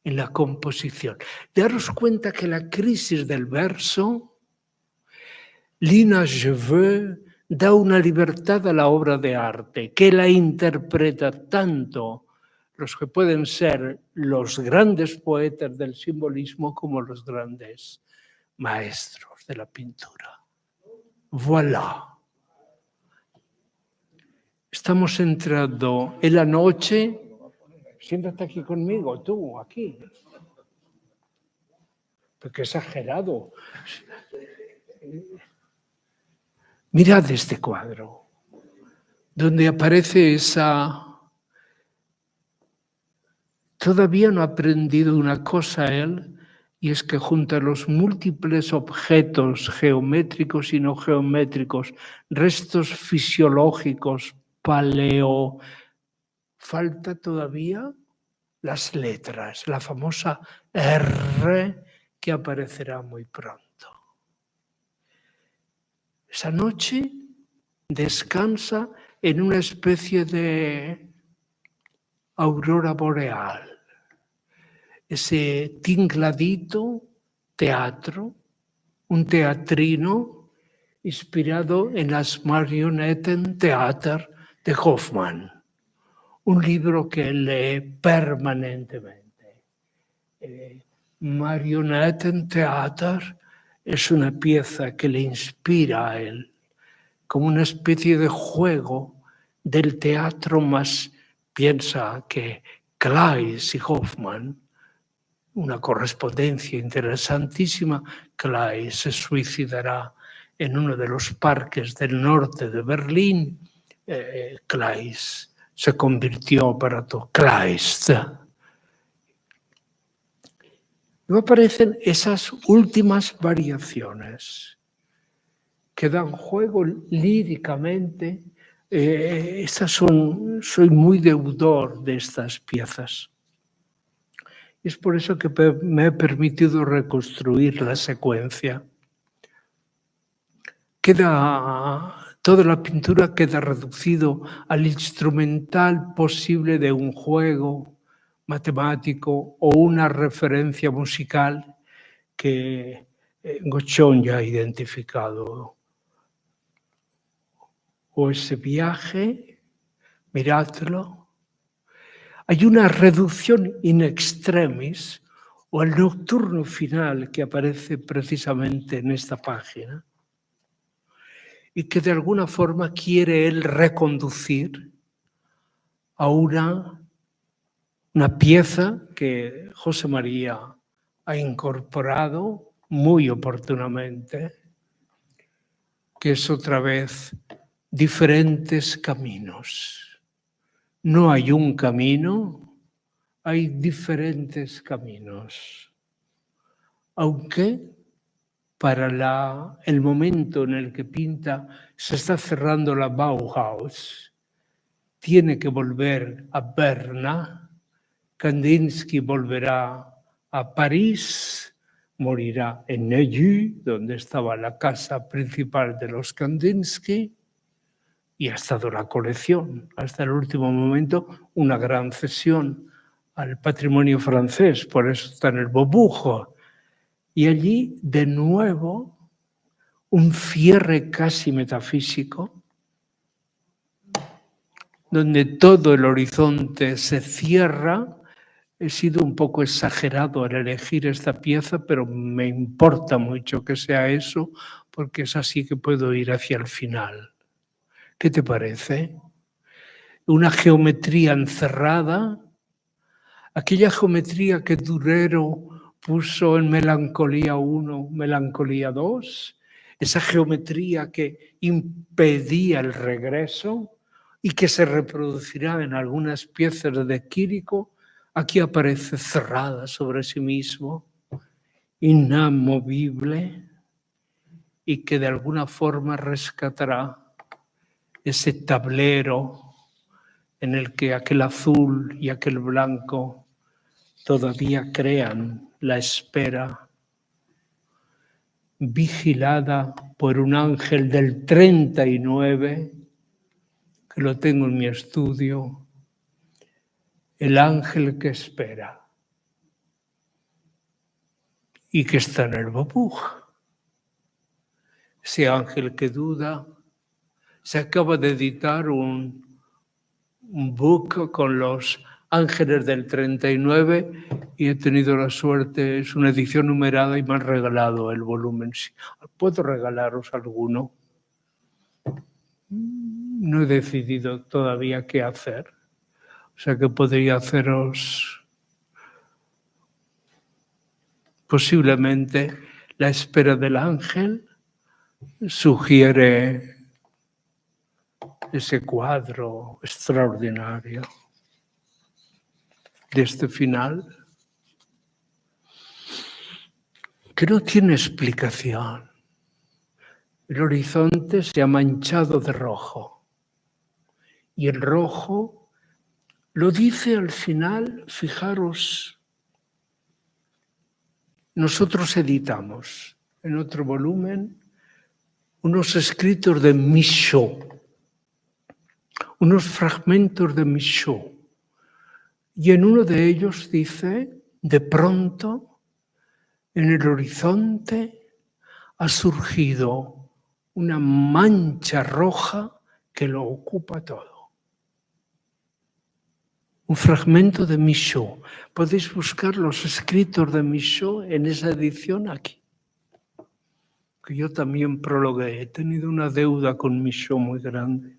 en la composición. Daros cuenta que la crisis del verso, Lina Jeveux, da una libertad a la obra de arte, que la interpreta tanto los que pueden ser los grandes poetas del simbolismo como los grandes maestros de la pintura. Voilà. Estamos entrando en la noche. Siéntate aquí conmigo, tú, aquí. Porque exagerado. Mirad este cuadro, donde aparece esa... Todavía no ha aprendido una cosa él, y es que junto a los múltiples objetos geométricos y no geométricos, restos fisiológicos, falta todavía las letras, la famosa R que aparecerá muy pronto. Esa noche descansa en una especie de aurora boreal. Ese tingladito teatro, un teatrino inspirado en las Marionettentheater de Hoffmann, un libro que él lee permanentemente. Marionettentheater es una pieza que le inspira a él, como una especie de juego del teatro más. Piensa que Kleist y Hoffmann una correspondencia interesantísima. Kleist se suicidará en uno de los parques del norte de Berlín. Kleist se convirtió para todo. Kleist. Me aparecen esas últimas variaciones que dan juego líricamente. Soy muy deudor de estas piezas. Y es por eso que me he permitido reconstruir la secuencia. Toda la pintura queda reducido al instrumental posible de un juego matemático o una referencia musical que Gochón ya ha identificado. O ese viaje, miradlo. Hay una reducción in extremis, o el nocturno final que aparece precisamente en esta página, y que de alguna forma quiere él reconducir a una pieza que José María ha incorporado muy oportunamente, que es otra vez diferentes caminos. No hay un camino, hay diferentes caminos. Aunque para el momento en el que pinta se está cerrando la Bauhaus, tiene que volver a Berna, Kandinsky volverá a París, morirá en Neuilly, donde estaba la casa principal de los Kandinsky, y ha estado la colección, hasta el último momento, una gran cesión al patrimonio francés, por eso está en el Bobujo. Y allí, de nuevo, un cierre casi metafísico, donde todo el horizonte se cierra. He sido un poco exagerado al elegir esta pieza, pero me importa mucho que sea eso, porque es así que puedo ir hacia el final. ¿Qué te parece? Una geometría encerrada, aquella geometría que Durero puso en Melancolía 1, Melancolía 2, esa geometría que impedía el regreso y que se reproducirá en algunas piezas de Quirico, aquí aparece cerrada sobre sí mismo, inamovible, y que de alguna forma rescatará ese tablero en el que aquel azul y aquel blanco todavía crean la espera, vigilada por un ángel del 39, que lo tengo en mi estudio, el ángel que espera y que está en el Bobuj. Ese ángel que duda. Se acaba de editar un book con los ángeles del 39 y he tenido la suerte, es una edición numerada y me han regalado el volumen. ¿Puedo regalaros alguno? No he decidido todavía qué hacer. O sea que podría haceros posiblemente La espera del ángel. Sugiere ese cuadro extraordinario de este final, que no tiene explicación. El horizonte se ha manchado de rojo y el rojo lo dice al final. Fijaros, nosotros editamos en otro volumen unos escritos de Michaud, unos fragmentos de Michaud, y en uno de ellos dice: de pronto en el horizonte ha surgido una mancha roja que lo ocupa todo. Un fragmento de Michaud. Podéis buscar los escritos de Michaud en esa edición aquí, que yo también prologué. He tenido una deuda con Michaud muy grande.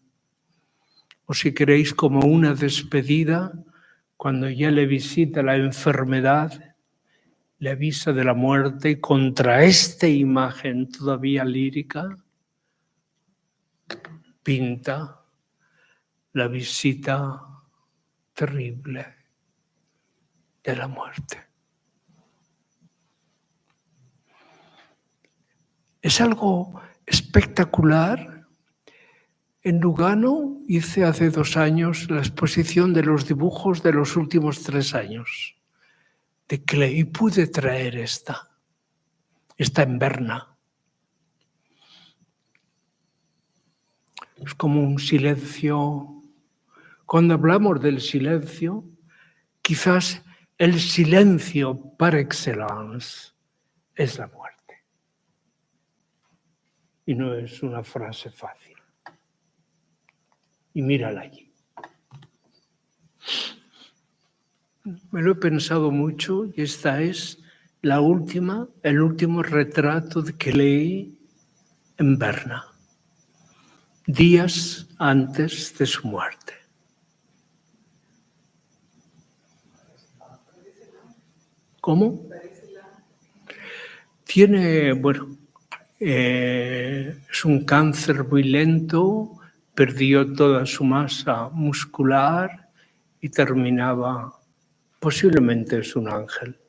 O si queréis, como una despedida, cuando ya le visita la enfermedad le avisa de la muerte y contra esta imagen todavía lírica pinta la visita terrible de la muerte. Es algo espectacular. En Lugano hice hace 2 años la exposición de los dibujos de los últimos 3 años de Klee y pude traer esta en Berna. Es como un silencio. Cuando hablamos del silencio, quizás el silencio par excellence es la muerte. Y no es una frase fácil. Y mírala allí. Me lo he pensado mucho y esta es el último retrato de Klee en Berna, días antes de su muerte. ¿Cómo? Tiene, es un cáncer muy lento, perdió toda su masa muscular y terminaba, posiblemente es un ángel.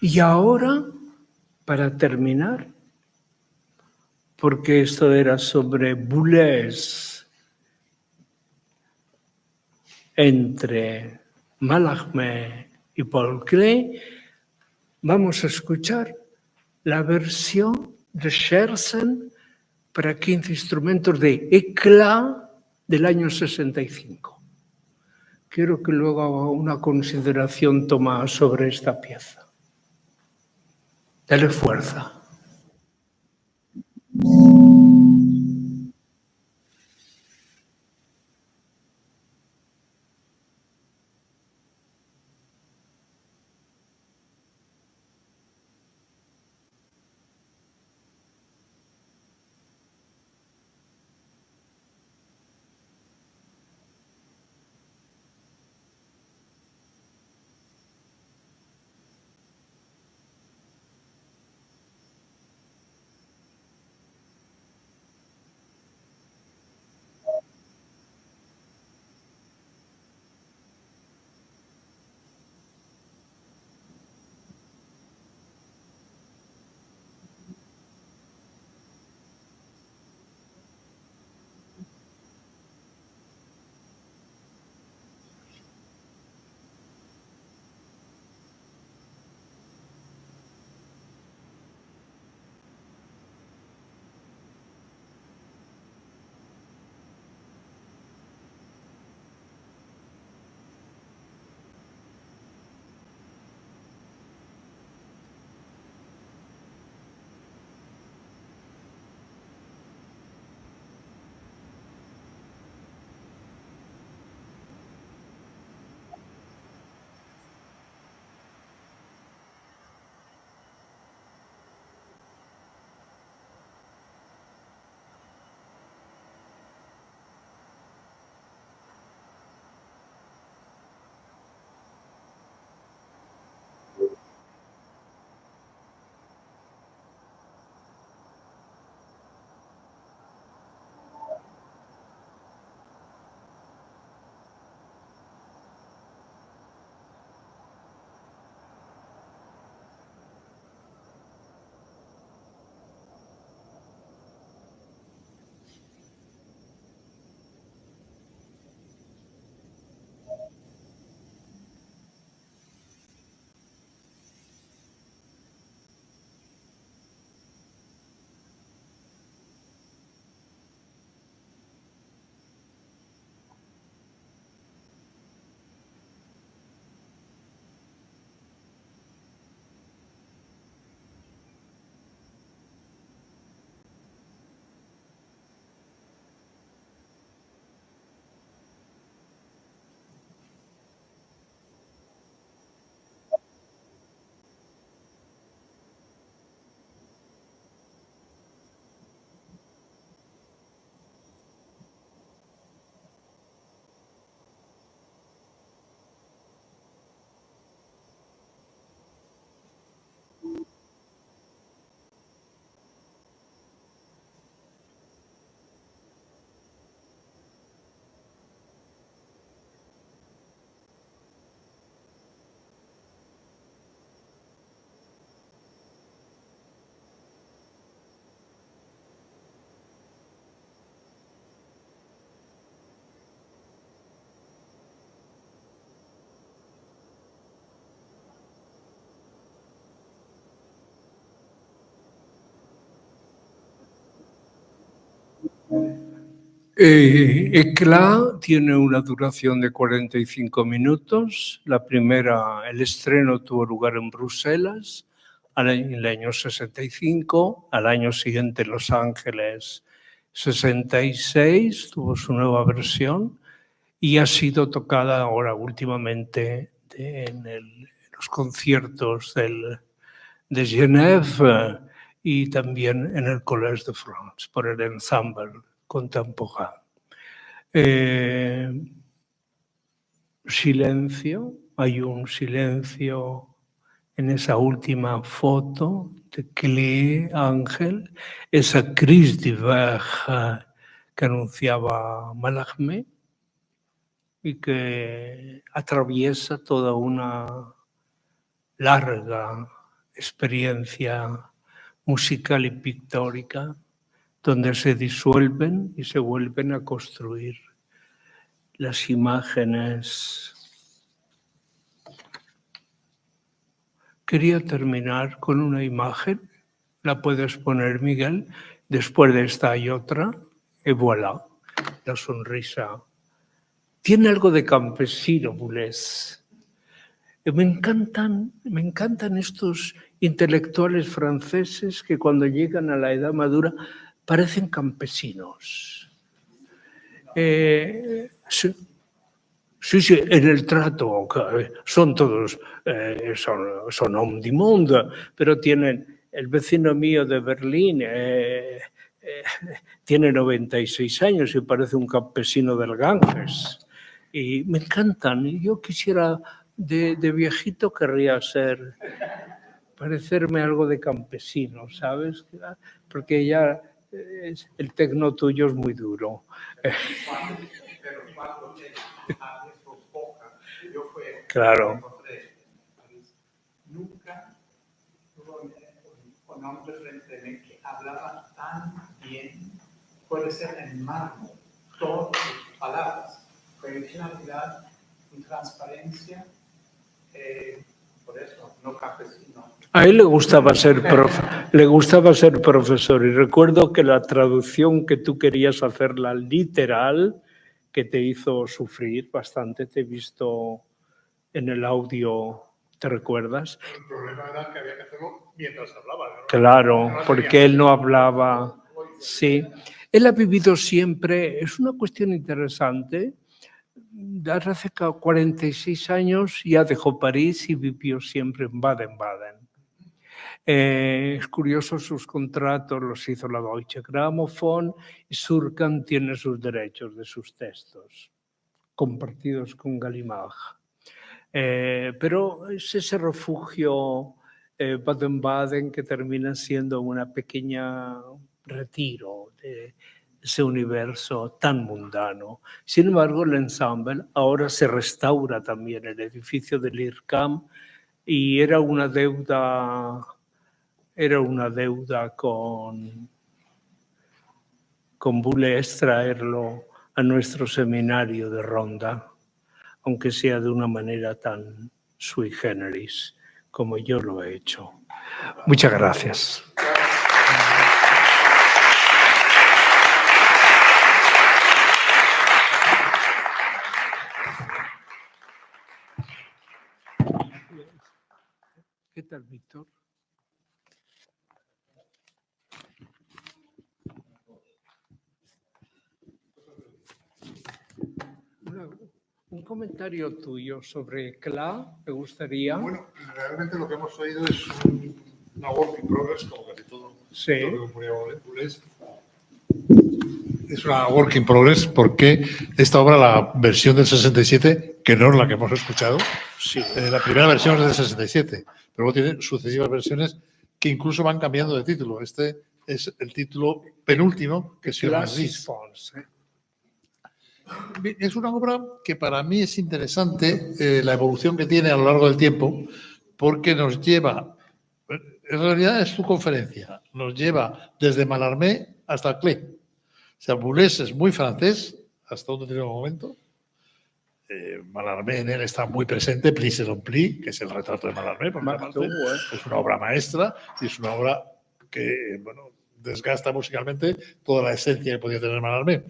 Y ahora, para terminar, porque esto era sobre Boulez entre Mallarmé y Paul Klee, vamos a escuchar la versión de Scherzen para 15 instrumentos de Éclat del año 65. Quiero que luego haga una consideración Tomás sobre esta pieza. Dale fuerza. Eclat tiene una duración de 45 minutos. La primera, el estreno tuvo lugar en Bruselas en el año 65, al año siguiente Los Ángeles 66, tuvo su nueva versión y ha sido tocada ahora últimamente en los conciertos de Genève y también en el Collège de France por el Ensemble Contemporain. Silencio, hay un silencio en esa última foto de Clé Ángel, esa crise d'hiver que anunciaba Mallarmé y que atraviesa toda una larga experiencia musical y pictórica donde se disuelven y se vuelven a construir las imágenes. Quería terminar con una imagen, la puedes poner, Miguel, después de esta hay otra, y voilà, la sonrisa. Tiene algo de campesino, Boulez. Me encantan estos intelectuales franceses que cuando llegan a la edad madura parecen campesinos. Sí, en el trato, son todos, son homme du monde, pero tienen, el vecino mío de Berlín tiene 96 años y parece un campesino del Ganges. Y me encantan, y yo quisiera, de viejito querría parecerme algo de campesino, ¿sabes? Porque ya el tecno tuyo es muy duro. Claro. Nunca tuve un hombre frente a mí que hablaba tan bien, puede ser en mármol, todas sus palabras, con originalidad y transparencia, por eso, no campesino. A él le gustaba ser profesor, y recuerdo que la traducción que tú querías hacerla literal, que te hizo sufrir bastante, te he visto en el audio, ¿te recuerdas? El problema era que había que hacerlo mientras hablaba, ¿no? Claro, porque él no hablaba. Sí, él ha vivido siempre, es una cuestión interesante. Hace 46 años ya dejó París y vivió siempre en Baden-Baden. Es curioso, sus contratos los hizo la Deutsche Grammophon y Surkamp tiene sus derechos de sus textos, compartidos con Gallimard. Pero es ese refugio Baden-Baden que termina siendo una pequeña retiro de ese universo tan mundano. Sin embargo, el ensemble ahora se restaura también el edificio del IRCAM y era una deuda con Boulez traerlo a nuestro seminario de Ronda, aunque sea de una manera tan sui generis como yo lo he hecho. Muchas gracias. ¿Qué tal, Víctor? Un comentario tuyo sobre Eclat, me gustaría. Bueno, realmente lo que hemos oído es una work in progress, como casi todo. Sí. Todo lo que ponía Boulez. Es una work in progress porque esta obra, la versión del 67, que no es la que hemos escuchado, sí. La primera versión es del 67, pero luego tiene sucesivas versiones que incluso van cambiando de título. Este es el título penúltimo, que se llama Ris. Es una obra que para mí es interesante, la evolución que tiene a lo largo del tiempo, porque nos lleva, en realidad es su conferencia, nos lleva desde Mallarmé hasta Clé. O sea, Boulez es muy francés, hasta un determinado momento. Mallarmé en él está muy presente, Plis et Plis, que es el retrato de Mallarmé, por parte, es una obra maestra y es una obra que, bueno, desgasta musicalmente toda la esencia que podía tener Mallarmé.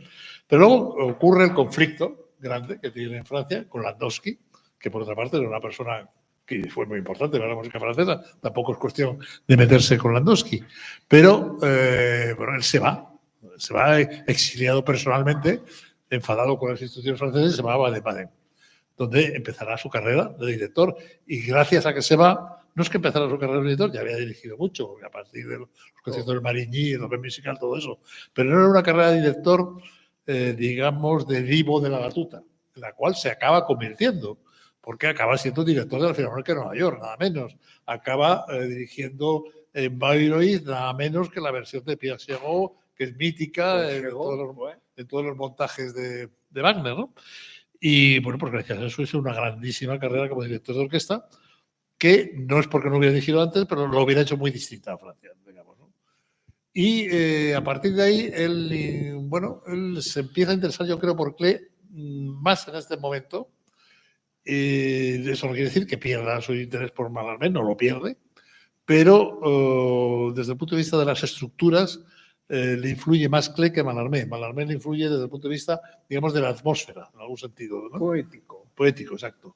Pero luego ocurre el conflicto grande que tiene en Francia con Landowski, que por otra parte era una persona que fue muy importante para la música francesa, tampoco es cuestión de meterse con Landowski, pero bueno, él se va exiliado personalmente, enfadado con las instituciones francesas, se va a Baden-Baden, donde empezará su carrera de director, y gracias a que se va, no es que empezara su carrera de director, ya había dirigido mucho, a partir de los conciertos del Marigny, el Opéra Musical, todo eso, pero no era una carrera de director, digamos, de divo de la batuta, en la cual se acaba convirtiendo, porque acaba siendo director de la Filarmónica de Nueva York, nada menos. Acaba dirigiendo en Bayreuth nada menos que la versión de Pierre Scherot, que es mítica en todos los montajes de Wagner, ¿no? Y bueno, pues gracias a eso hizo una grandísima carrera como director de orquesta, que no es porque no hubiera dirigido antes, pero lo hubiera hecho muy distinta a Francia, digamos, ¿no? Y a partir de ahí, él se empieza a interesar, yo creo, por Klee más en este momento. Eso no quiere decir que pierda su interés por Mallarmé, no lo pierde, pero desde el punto de vista de las estructuras le influye más Klee que Mallarmé. Mallarmé le influye desde el punto de vista, digamos, de la atmósfera, en algún sentido, ¿no? Poético, exacto.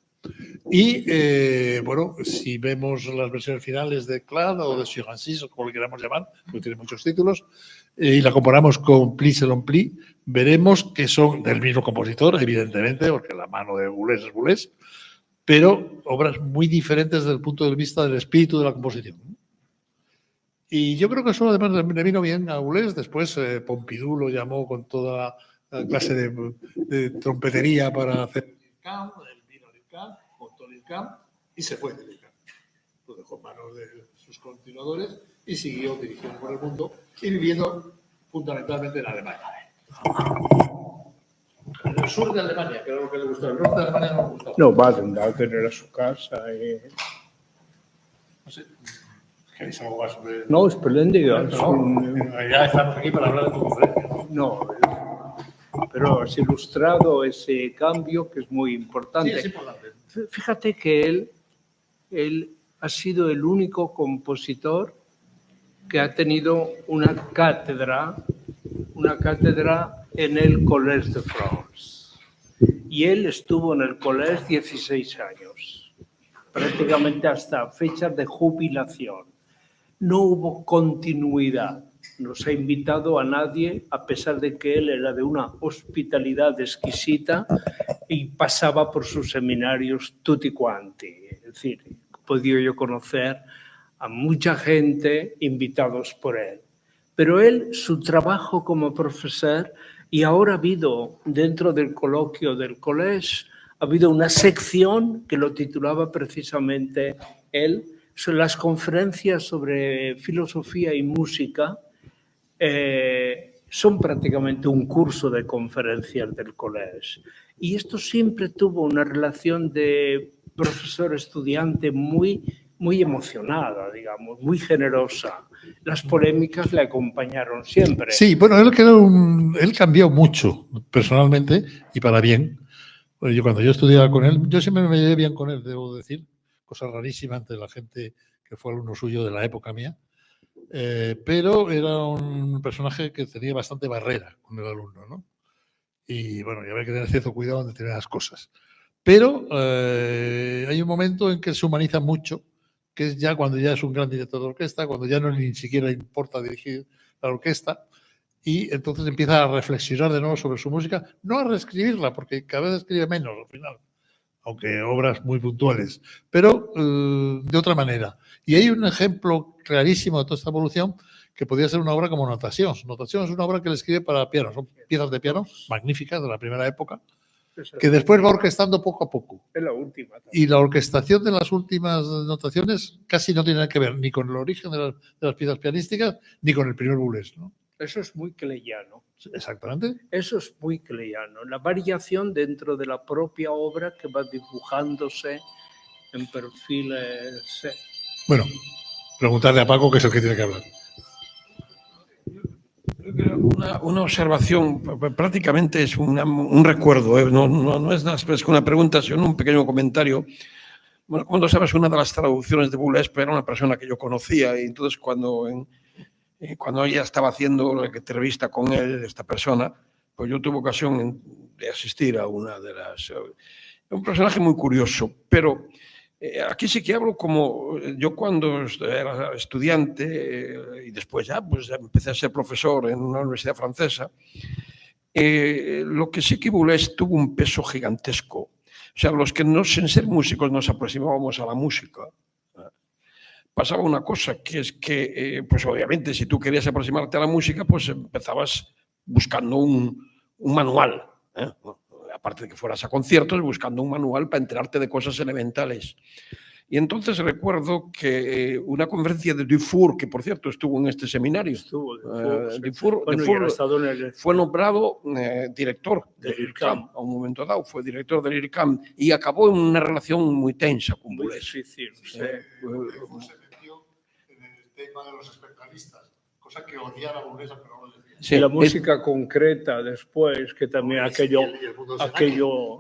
Y bueno, si vemos las versiones finales de Claude o de Sur Ansys, o como lo queramos llamar, porque tiene muchos títulos, y la comparamos con Plis selon Plis, veremos que son del mismo compositor, evidentemente, porque la mano de Boulez es Boulez, pero obras muy diferentes desde el punto de vista del espíritu de la composición. Y yo creo que eso además le vino bien a Boulez. Después Pompidou lo llamó con toda clase de trompetería para hacer el vino Lircam, montó Lircam y se fue de Lircam. Lo dejó en manos de sus continuadores y siguió dirigiendo por el mundo y viviendo fundamentalmente en Alemania. En el sur de Alemania, que era lo que le gustaba. El norte de Alemania no le gustaba. No, Baden-Baden era su casa. No sé. ¿Queréis algo más sobre...? No, espléndido. Ya estamos aquí para hablar de tu conferencia. No, pero has ilustrado ese cambio que es muy importante. Sí, es importante. Fíjate que él ha sido el único compositor que ha tenido una cátedra en el Collège de France. Y él estuvo en el Collège 16 años, prácticamente hasta fechas de jubilación. No hubo continuidad. No se ha invitado a nadie, a pesar de que él era de una hospitalidad exquisita y pasaba por sus seminarios tutti quanti. Es decir, he podido yo conocer a mucha gente invitados por él. Pero él, su trabajo como profesor, y ahora ha habido, dentro del coloquio del Collège, ha habido una sección que lo titulaba precisamente él, sobre las conferencias sobre filosofía y música, son prácticamente un curso de conferencias del Collège. Y esto siempre tuvo una relación de profesor-estudiante muy emocionada, digamos, muy generosa. Las polémicas le acompañaron siempre. Sí, bueno, él cambió mucho personalmente y para bien. Yo cuando yo estudiaba con él, yo siempre me llevé bien con él, debo decir, cosa rarísima ante la gente que fue alumno suyo de la época mía, pero era un personaje que tenía bastante barrera con el alumno, ¿no? Y bueno, ya había que tener cierto cuidado en determinadas cosas. Pero hay un momento en que se humaniza mucho, que es ya cuando ya es un gran director de orquesta, cuando ya no ni siquiera importa dirigir la orquesta, y entonces empieza a reflexionar de nuevo sobre su música, no a reescribirla, porque cada vez escribe menos al final, aunque obras muy puntuales, pero de otra manera. Y hay un ejemplo clarísimo de toda esta evolución que podría ser una obra como Notation. Notation es una obra que él escribe para piano, son piezas de piano magníficas de la primera época, que después va orquestando poco a poco. Es la última. Y la orquestación de las últimas notaciones casi no tiene nada que ver ni con el origen de las piezas pianísticas ni con el primer Boulez, ¿no? Eso es muy kleyano. Exactamente. Eso es muy kleyano. La variación dentro de la propia obra que va dibujándose en perfiles. Bueno, preguntarle a Paco, que es el que tiene que hablar. Una observación, prácticamente es un recuerdo, no es nada más que una pregunta, sino un pequeño comentario. Bueno, cuando sabes, una de las traducciones de Boulez era una persona que yo conocía, y entonces cuando Cuando ella estaba haciendo la entrevista con él, esta persona, pues yo tuve ocasión de asistir a una de las... un personaje muy curioso, pero aquí sí que hablo como yo cuando era estudiante y después ya pues empecé a ser profesor en una universidad francesa, lo que sí que Boulez tuvo un peso gigantesco. O sea, los que no sin ser músicos nos aproximábamos a la música, pasaba una cosa, que es que, pues obviamente, si tú querías aproximarte a la música, pues empezabas buscando un manual, ¿eh? Aparte de que fueras a conciertos, buscando un manual para enterarte de cosas elementales. Y entonces recuerdo que una conferencia de Dufour, que por cierto estuvo en este seminario, Dufour fue nombrado director del IRCAM a un momento dado, fue director del IRCAM y acabó en una relación muy tensa con Boulez. Se metió en el tema de los especialistas, cosa que odiaba a Boulez, pero no lo decía. Sí, la música concreta después, que también aquello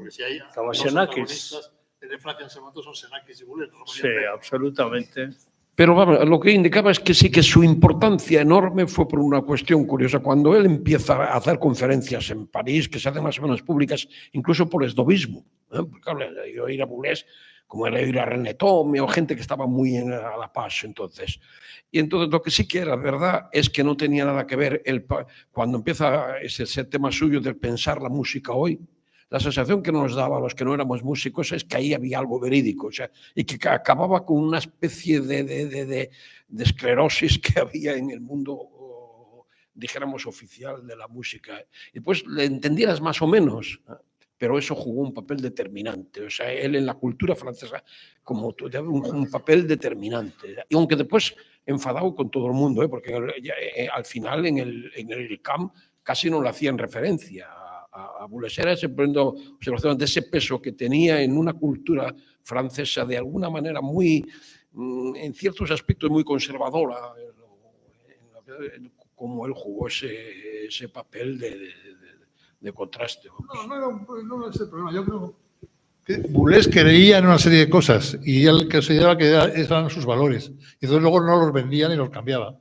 estaba Xenakis. De Francia en ese momento son Xenakis y Boulez. Sí, absolutamente. Pero vamos, lo que indicaba es que sí que su importancia enorme fue por una cuestión curiosa. Cuando él empieza a hacer conferencias en París, que se hacen más o menos públicas, incluso por esnovismo, porque claro, le oír a Boulez, como era oír a René Thome o gente que estaba muy a la paz entonces. Y entonces lo que sí que era verdad es que no tenía nada que ver cuando empieza ese tema suyo de pensar la música hoy. La sensación que nos daba a los que no éramos músicos es que ahí había algo verídico, o sea, y que acababa con una especie de esclerosis que había en el mundo, dijéramos, oficial de la música. Y pues le entendieras más o menos, pero eso jugó un papel determinante. O sea, él en la cultura francesa, como un papel determinante. Y aunque después enfadado con todo el mundo, porque al final en el IRCAM casi no le hacían referencia a Boulez. Era ese observación de ese peso que tenía en una cultura francesa de alguna manera muy, en ciertos aspectos, muy conservadora, como él jugó ese papel de contraste. No es el problema. Yo creo que Boulez creía en una serie de cosas y él consideraba que eran sus valores. Y entonces luego no los vendía ni los cambiaba.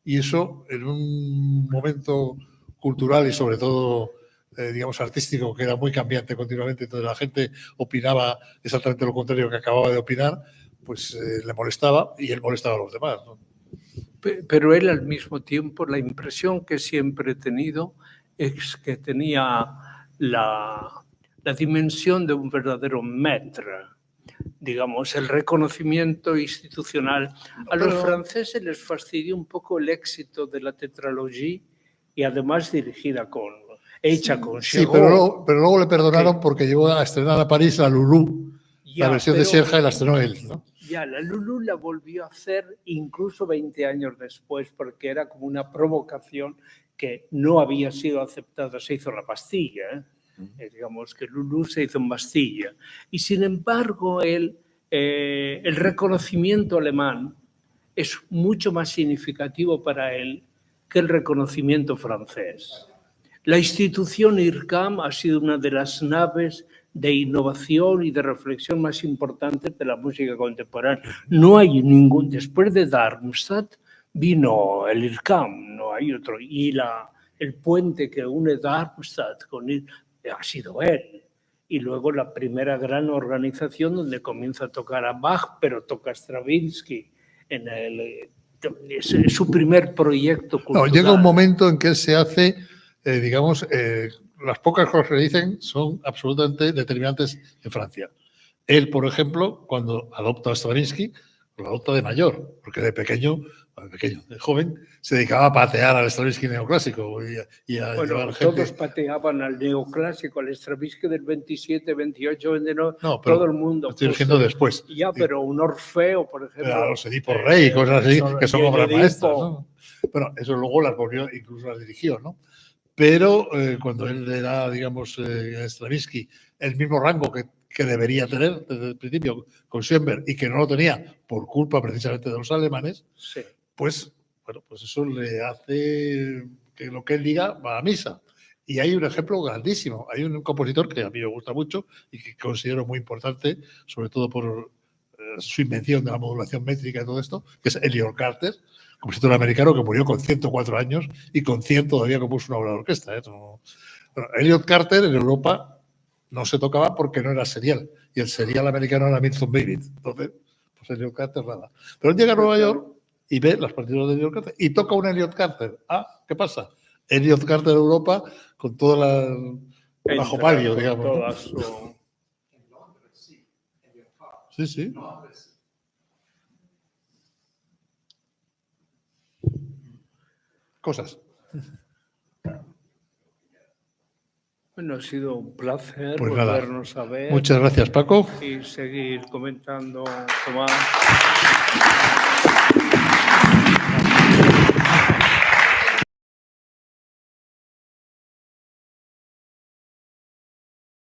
Y eso, en un momento cultural y sobre todo digamos, artístico, que era muy cambiante continuamente, entonces la gente opinaba exactamente lo contrario que acababa de opinar, pues le molestaba y él molestaba a los demás, ¿no? Pero él al mismo tiempo, la impresión que siempre he tenido es que tenía la dimensión de un verdadero maître, digamos, el reconocimiento institucional. A los franceses les fastidió un poco el éxito de la tetralogia y además dirigida hecha con Sí, Chéreau. pero luego le perdonaron porque llevó a estrenar a París la Loulou, la versión de Serja y la estrenó él, ¿no? Ya, la Loulou la volvió a hacer incluso 20 años después porque era como una provocación que no había sido aceptada. Se hizo la Bastilla, digamos que Loulou se hizo en Bastilla. Y sin embargo, el reconocimiento alemán es mucho más significativo para él que el reconocimiento francés. La institución IRCAM ha sido una de las naves de innovación y de reflexión más importantes de la música contemporánea. No hay ningún, después de Darmstadt vino el IRCAM, no hay otro. Y el puente que une Darmstadt con ha sido él. Y luego la primera gran organización donde comienza a tocar a Bach, pero toca a Stravinsky es su primer proyecto cultural. No, llega un momento en que él se hace, digamos, las pocas cosas que le dicen son absolutamente determinantes en Francia. Él, por ejemplo, cuando adopta a Stravinsky, lo adopta de mayor, porque de joven, se dedicaba a patear al Stravinsky neoclásico. Bueno, todos pateaban al neoclásico, al Stravinsky del 27, 28, 29, no, pero todo el mundo. Estoy diciendo después. Ya, pero un Orfeo, por ejemplo. Claro, los Edipo Rey, cosas así, que son obras maestras, ¿no? Bueno, eso luego las volvió, incluso las dirigió, ¿no? Pero cuando él le da, digamos, a Stravinsky el mismo rango que debería tener desde el principio con Schoenberg y que no lo tenía por culpa precisamente de los alemanes, sí. Pues, bueno, pues eso le hace que lo que él diga va a misa. Y hay un ejemplo grandísimo. Hay un compositor que a mí me gusta mucho y que considero muy importante, sobre todo por su invención de la modulación métrica y todo esto, que es Elliot Carter, compositor americano que murió con 104 años y con 100 todavía compuso una obra de orquesta. Bueno, Elliot Carter en Europa no se tocaba porque no era serial, y el serial americano era Milton Babbitt. Entonces, pues Elliot Carter nada. Pero él llega a Nueva York y ve las partituras de Elliot Carter y toca un Elliot Carter. ¿Qué pasa? Elliot Carter en Europa con toda la bajo palio, digamos. Toda ¿no? su... En Londres sí, en Elliot Carter. Sí, sí. En Londres sí. Cosas. Bueno, ha sido un placer Pues nada. volvernos a ver Muchas gracias, Paco. y seguir comentando, Tomás.